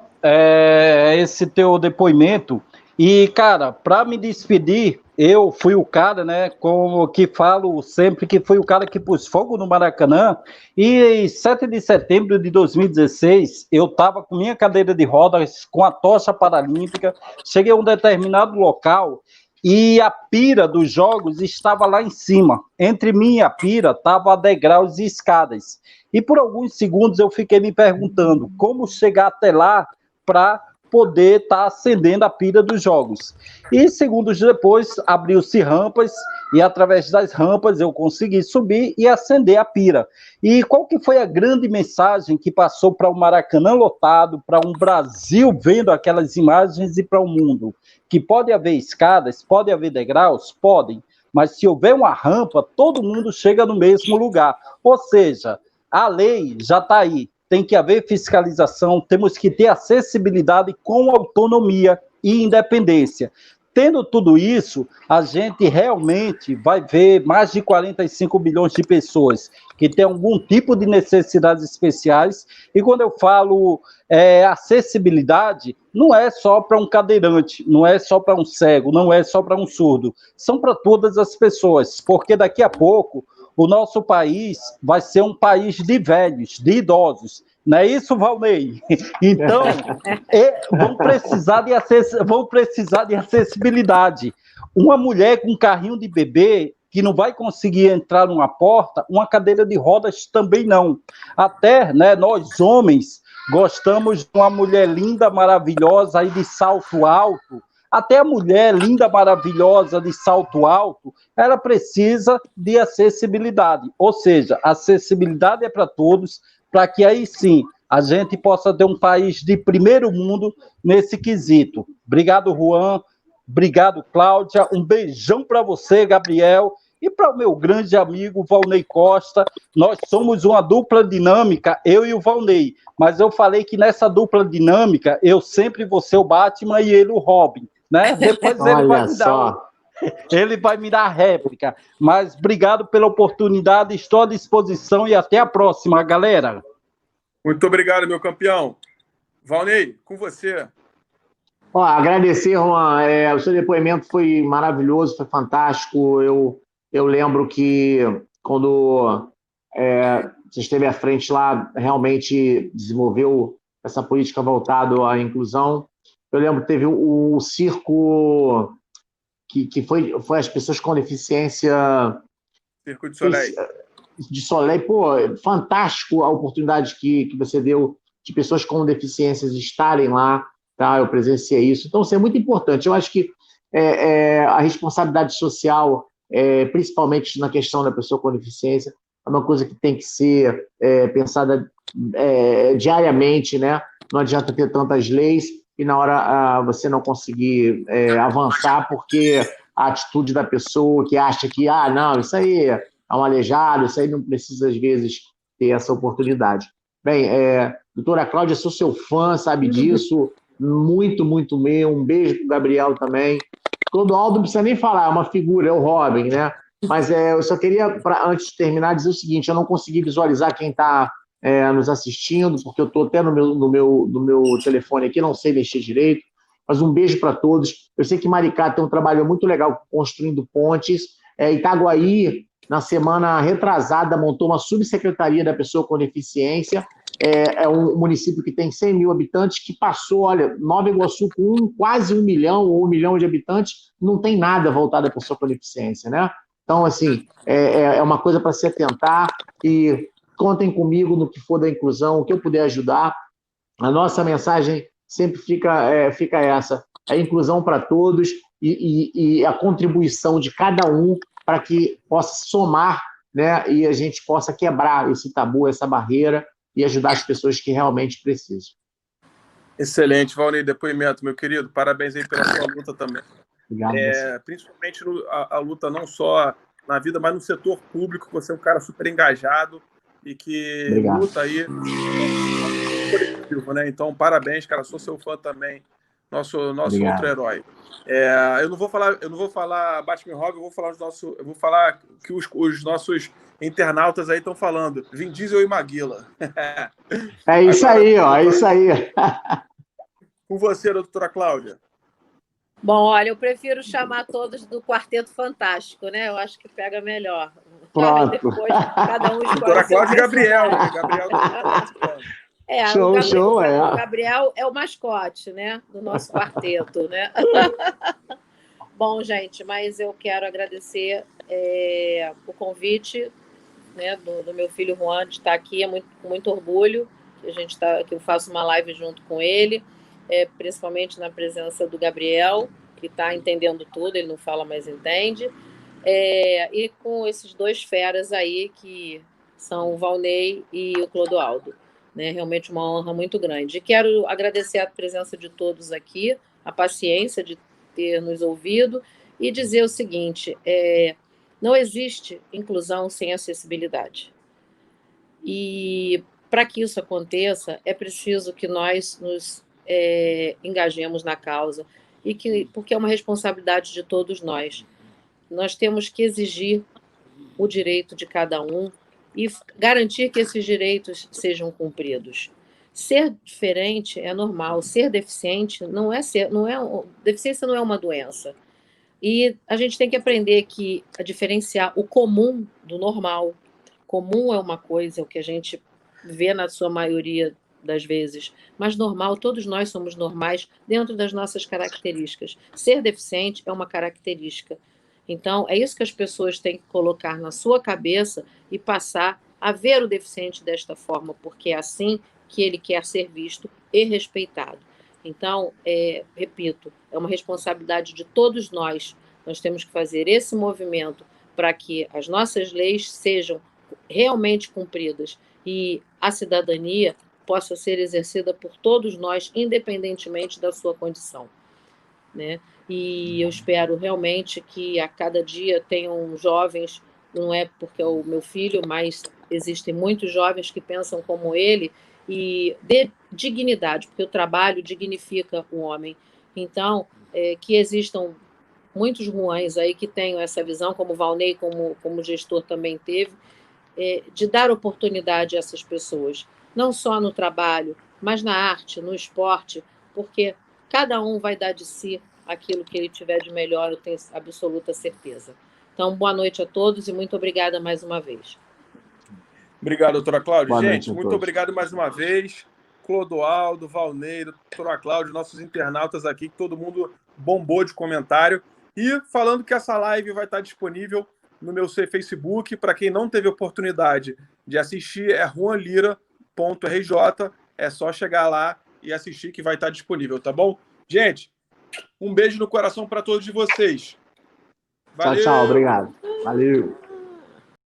esse teu depoimento. E, cara, para me despedir, eu fui o cara, né, como que falo sempre, que fui o cara que pôs fogo no Maracanã, e em 7 de setembro de 2016, eu estava com minha cadeira de rodas, com a tocha paralímpica, cheguei a um determinado local, e a pira dos jogos estava lá em cima. Entre mim e a pira estava degraus e escadas. E por alguns segundos eu fiquei me perguntando como chegar até lá para poder estar acendendo a pira dos jogos. E segundos depois abriu-se rampas e através das rampas eu consegui subir e acender a pira. E qual que foi a grande mensagem que passou para o Maracanã lotado, para um Brasil vendo aquelas imagens e para o mundo? Que pode haver escadas, pode haver degraus? Podem, mas se houver uma rampa, todo mundo chega no mesmo lugar. Ou seja, a lei já está aí. Tem que haver fiscalização, temos que ter acessibilidade com autonomia e independência. Tendo tudo isso, a gente realmente vai ver mais de 45 bilhões de pessoas que têm algum tipo de necessidades especiais. E quando eu falo acessibilidade, não é só para um cadeirante, não é só para um cego, não é só para um surdo. São para todas as pessoas, porque daqui a pouco o nosso país vai ser um país de velhos, de idosos. Não é isso, Valnei? Então, vão precisar de acessibilidade. Uma mulher com um carrinho de bebê que não vai conseguir entrar numa porta, uma cadeira de rodas também não. Até, né, nós homens gostamos de uma mulher linda, maravilhosa, aí de salto alto. Até a mulher linda, maravilhosa, de salto alto, ela precisa de acessibilidade. Ou seja, acessibilidade é para todos, para que aí sim a gente possa ter um país de primeiro mundo nesse quesito. Obrigado, Juan. Obrigado, Cláudia. Um beijão para você, Gabriel. E para o meu grande amigo Valnei Costa. Nós somos uma dupla dinâmica, eu e o Valnei. Mas eu falei que nessa dupla dinâmica, eu sempre vou ser o Batman e ele o Robin. Né? Depois ele vai me dar a réplica. Mas obrigado pela oportunidade, estou à disposição e até a próxima, galera. Muito obrigado, meu campeão. Valnei, com você. Agradecer, Juan. O seu depoimento foi maravilhoso, foi fantástico. Eu lembro que quando você esteve à frente lá, realmente desenvolveu essa política voltada à inclusão. Eu lembro que teve o circo que foi as pessoas com deficiência... Circo de Soleil. De Soleil, fantástico a oportunidade que você deu de pessoas com deficiências estarem lá, tá? Eu presenciei isso. Então, isso é muito importante. Eu acho que a responsabilidade social, principalmente na questão da pessoa com deficiência, é uma coisa que tem que ser pensada diariamente, né? Não adianta ter tantas leis e na hora você não conseguir avançar porque a atitude da pessoa que acha que, não, isso aí é um aleijado, isso aí não precisa, às vezes, ter essa oportunidade. Bem, doutora Cláudia, sou seu fã, sabe disso, muito, muito meu, um beijo para o Gabriel também. Clodoaldo não precisa nem falar, é uma figura, é o Robin, né? Mas eu só queria, antes de terminar, dizer o seguinte, eu não consegui visualizar quem está nos assistindo, porque eu estou até no meu telefone aqui, não sei mexer direito, mas um beijo para todos. Eu sei que Maricá tem um trabalho muito legal construindo pontes. Itaguaí, na semana retrasada, montou uma subsecretaria da pessoa com deficiência. É um município que tem 100 mil habitantes, que passou, Nova Iguaçu com quase 1 milhão ou 1 milhão de habitantes, não tem nada voltado à pessoa com deficiência, né? Então, assim, é uma coisa para se atentar e contem comigo no que for da inclusão, o que eu puder ajudar. A nossa mensagem sempre fica essa, a inclusão para todos e a contribuição de cada um para que possa somar, né, e a gente possa quebrar esse tabu, essa barreira e ajudar as pessoas que realmente precisam. Excelente, Valnei, depoimento, meu querido. Parabéns aí pela sua luta também. Obrigado. Principalmente a luta não só na vida, mas no setor público, você é um cara super engajado e que Obrigado. luta aí coletivo, né? Então, parabéns, cara, sou seu fã também, nosso outro herói. Eu não vou falar Batman Robin, eu vou falar que os nossos internautas aí estão falando, Vin Diesel e Maguila. É isso aí, é isso aí. Com você, doutora Cláudia. Bom, olha, eu prefiro chamar todos do Quarteto Fantástico, né? Eu acho que pega melhor. Pronto. Depois, cada um escolhe. Doutora Cláudia e Gabriel, né? Show. O Gabriel é o mascote, né? Do nosso quarteto, né? Bom, gente, mas eu quero agradecer o convite, né, do meu filho Juan de estar aqui, com muito orgulho que eu faço uma live junto com ele, principalmente na presença do Gabriel, que está entendendo tudo, ele não fala, mas entende, e com esses dois feras aí, que são o Valnei e o Clodoaldo. Né? Realmente uma honra muito grande. E quero agradecer a presença de todos aqui, a paciência de ter nos ouvido, e dizer o seguinte, não existe inclusão sem acessibilidade. E para que isso aconteça, é preciso que nós nos engajemos na causa, porque é uma responsabilidade de todos nós. Nós temos que exigir o direito de cada um e garantir que esses direitos sejam cumpridos. Ser diferente é normal, ser deficiente deficiência não é uma doença. E a gente tem que aprender a diferenciar o comum do normal. Comum é uma coisa, é o que a gente vê na sua maioria das vezes, mas normal, todos nós somos normais dentro das nossas características. Ser deficiente é uma característica. Então, é isso que as pessoas têm que colocar na sua cabeça e passar a ver o deficiente desta forma, porque é assim que ele quer ser visto e respeitado. Então, repito, é uma responsabilidade de todos nós. Nós temos que fazer esse movimento para que as nossas leis sejam realmente cumpridas e a cidadania possa ser exercida por todos nós, independentemente da sua condição. Né? E eu espero realmente que a cada dia tenham jovens, não é porque é o meu filho, mas existem muitos jovens que pensam como ele e dê dignidade, porque o trabalho dignifica o homem. Então, que existam muitos Juans aí que tenham essa visão, como o Valnei, como gestor também teve, de dar oportunidade a essas pessoas, não só no trabalho, mas na arte, no esporte, porque cada um vai dar de si aquilo que ele tiver de melhor, eu tenho absoluta certeza. Então, boa noite a todos e muito obrigada mais uma vez. Obrigado, doutora Cláudia. Boa Gente, noite a muito todos. obrigado mais uma vez. Clodoaldo, Valnei, doutora Cláudia, nossos internautas aqui, que todo mundo bombou de comentário. E falando que essa live vai estar disponível no meu Facebook. Para quem não teve oportunidade de assistir, é juanlira.rj. É só chegar lá e assistir que vai estar disponível, tá bom? Gente, um beijo no coração para todos de vocês. Valeu. Tchau, tchau. Obrigado. Valeu.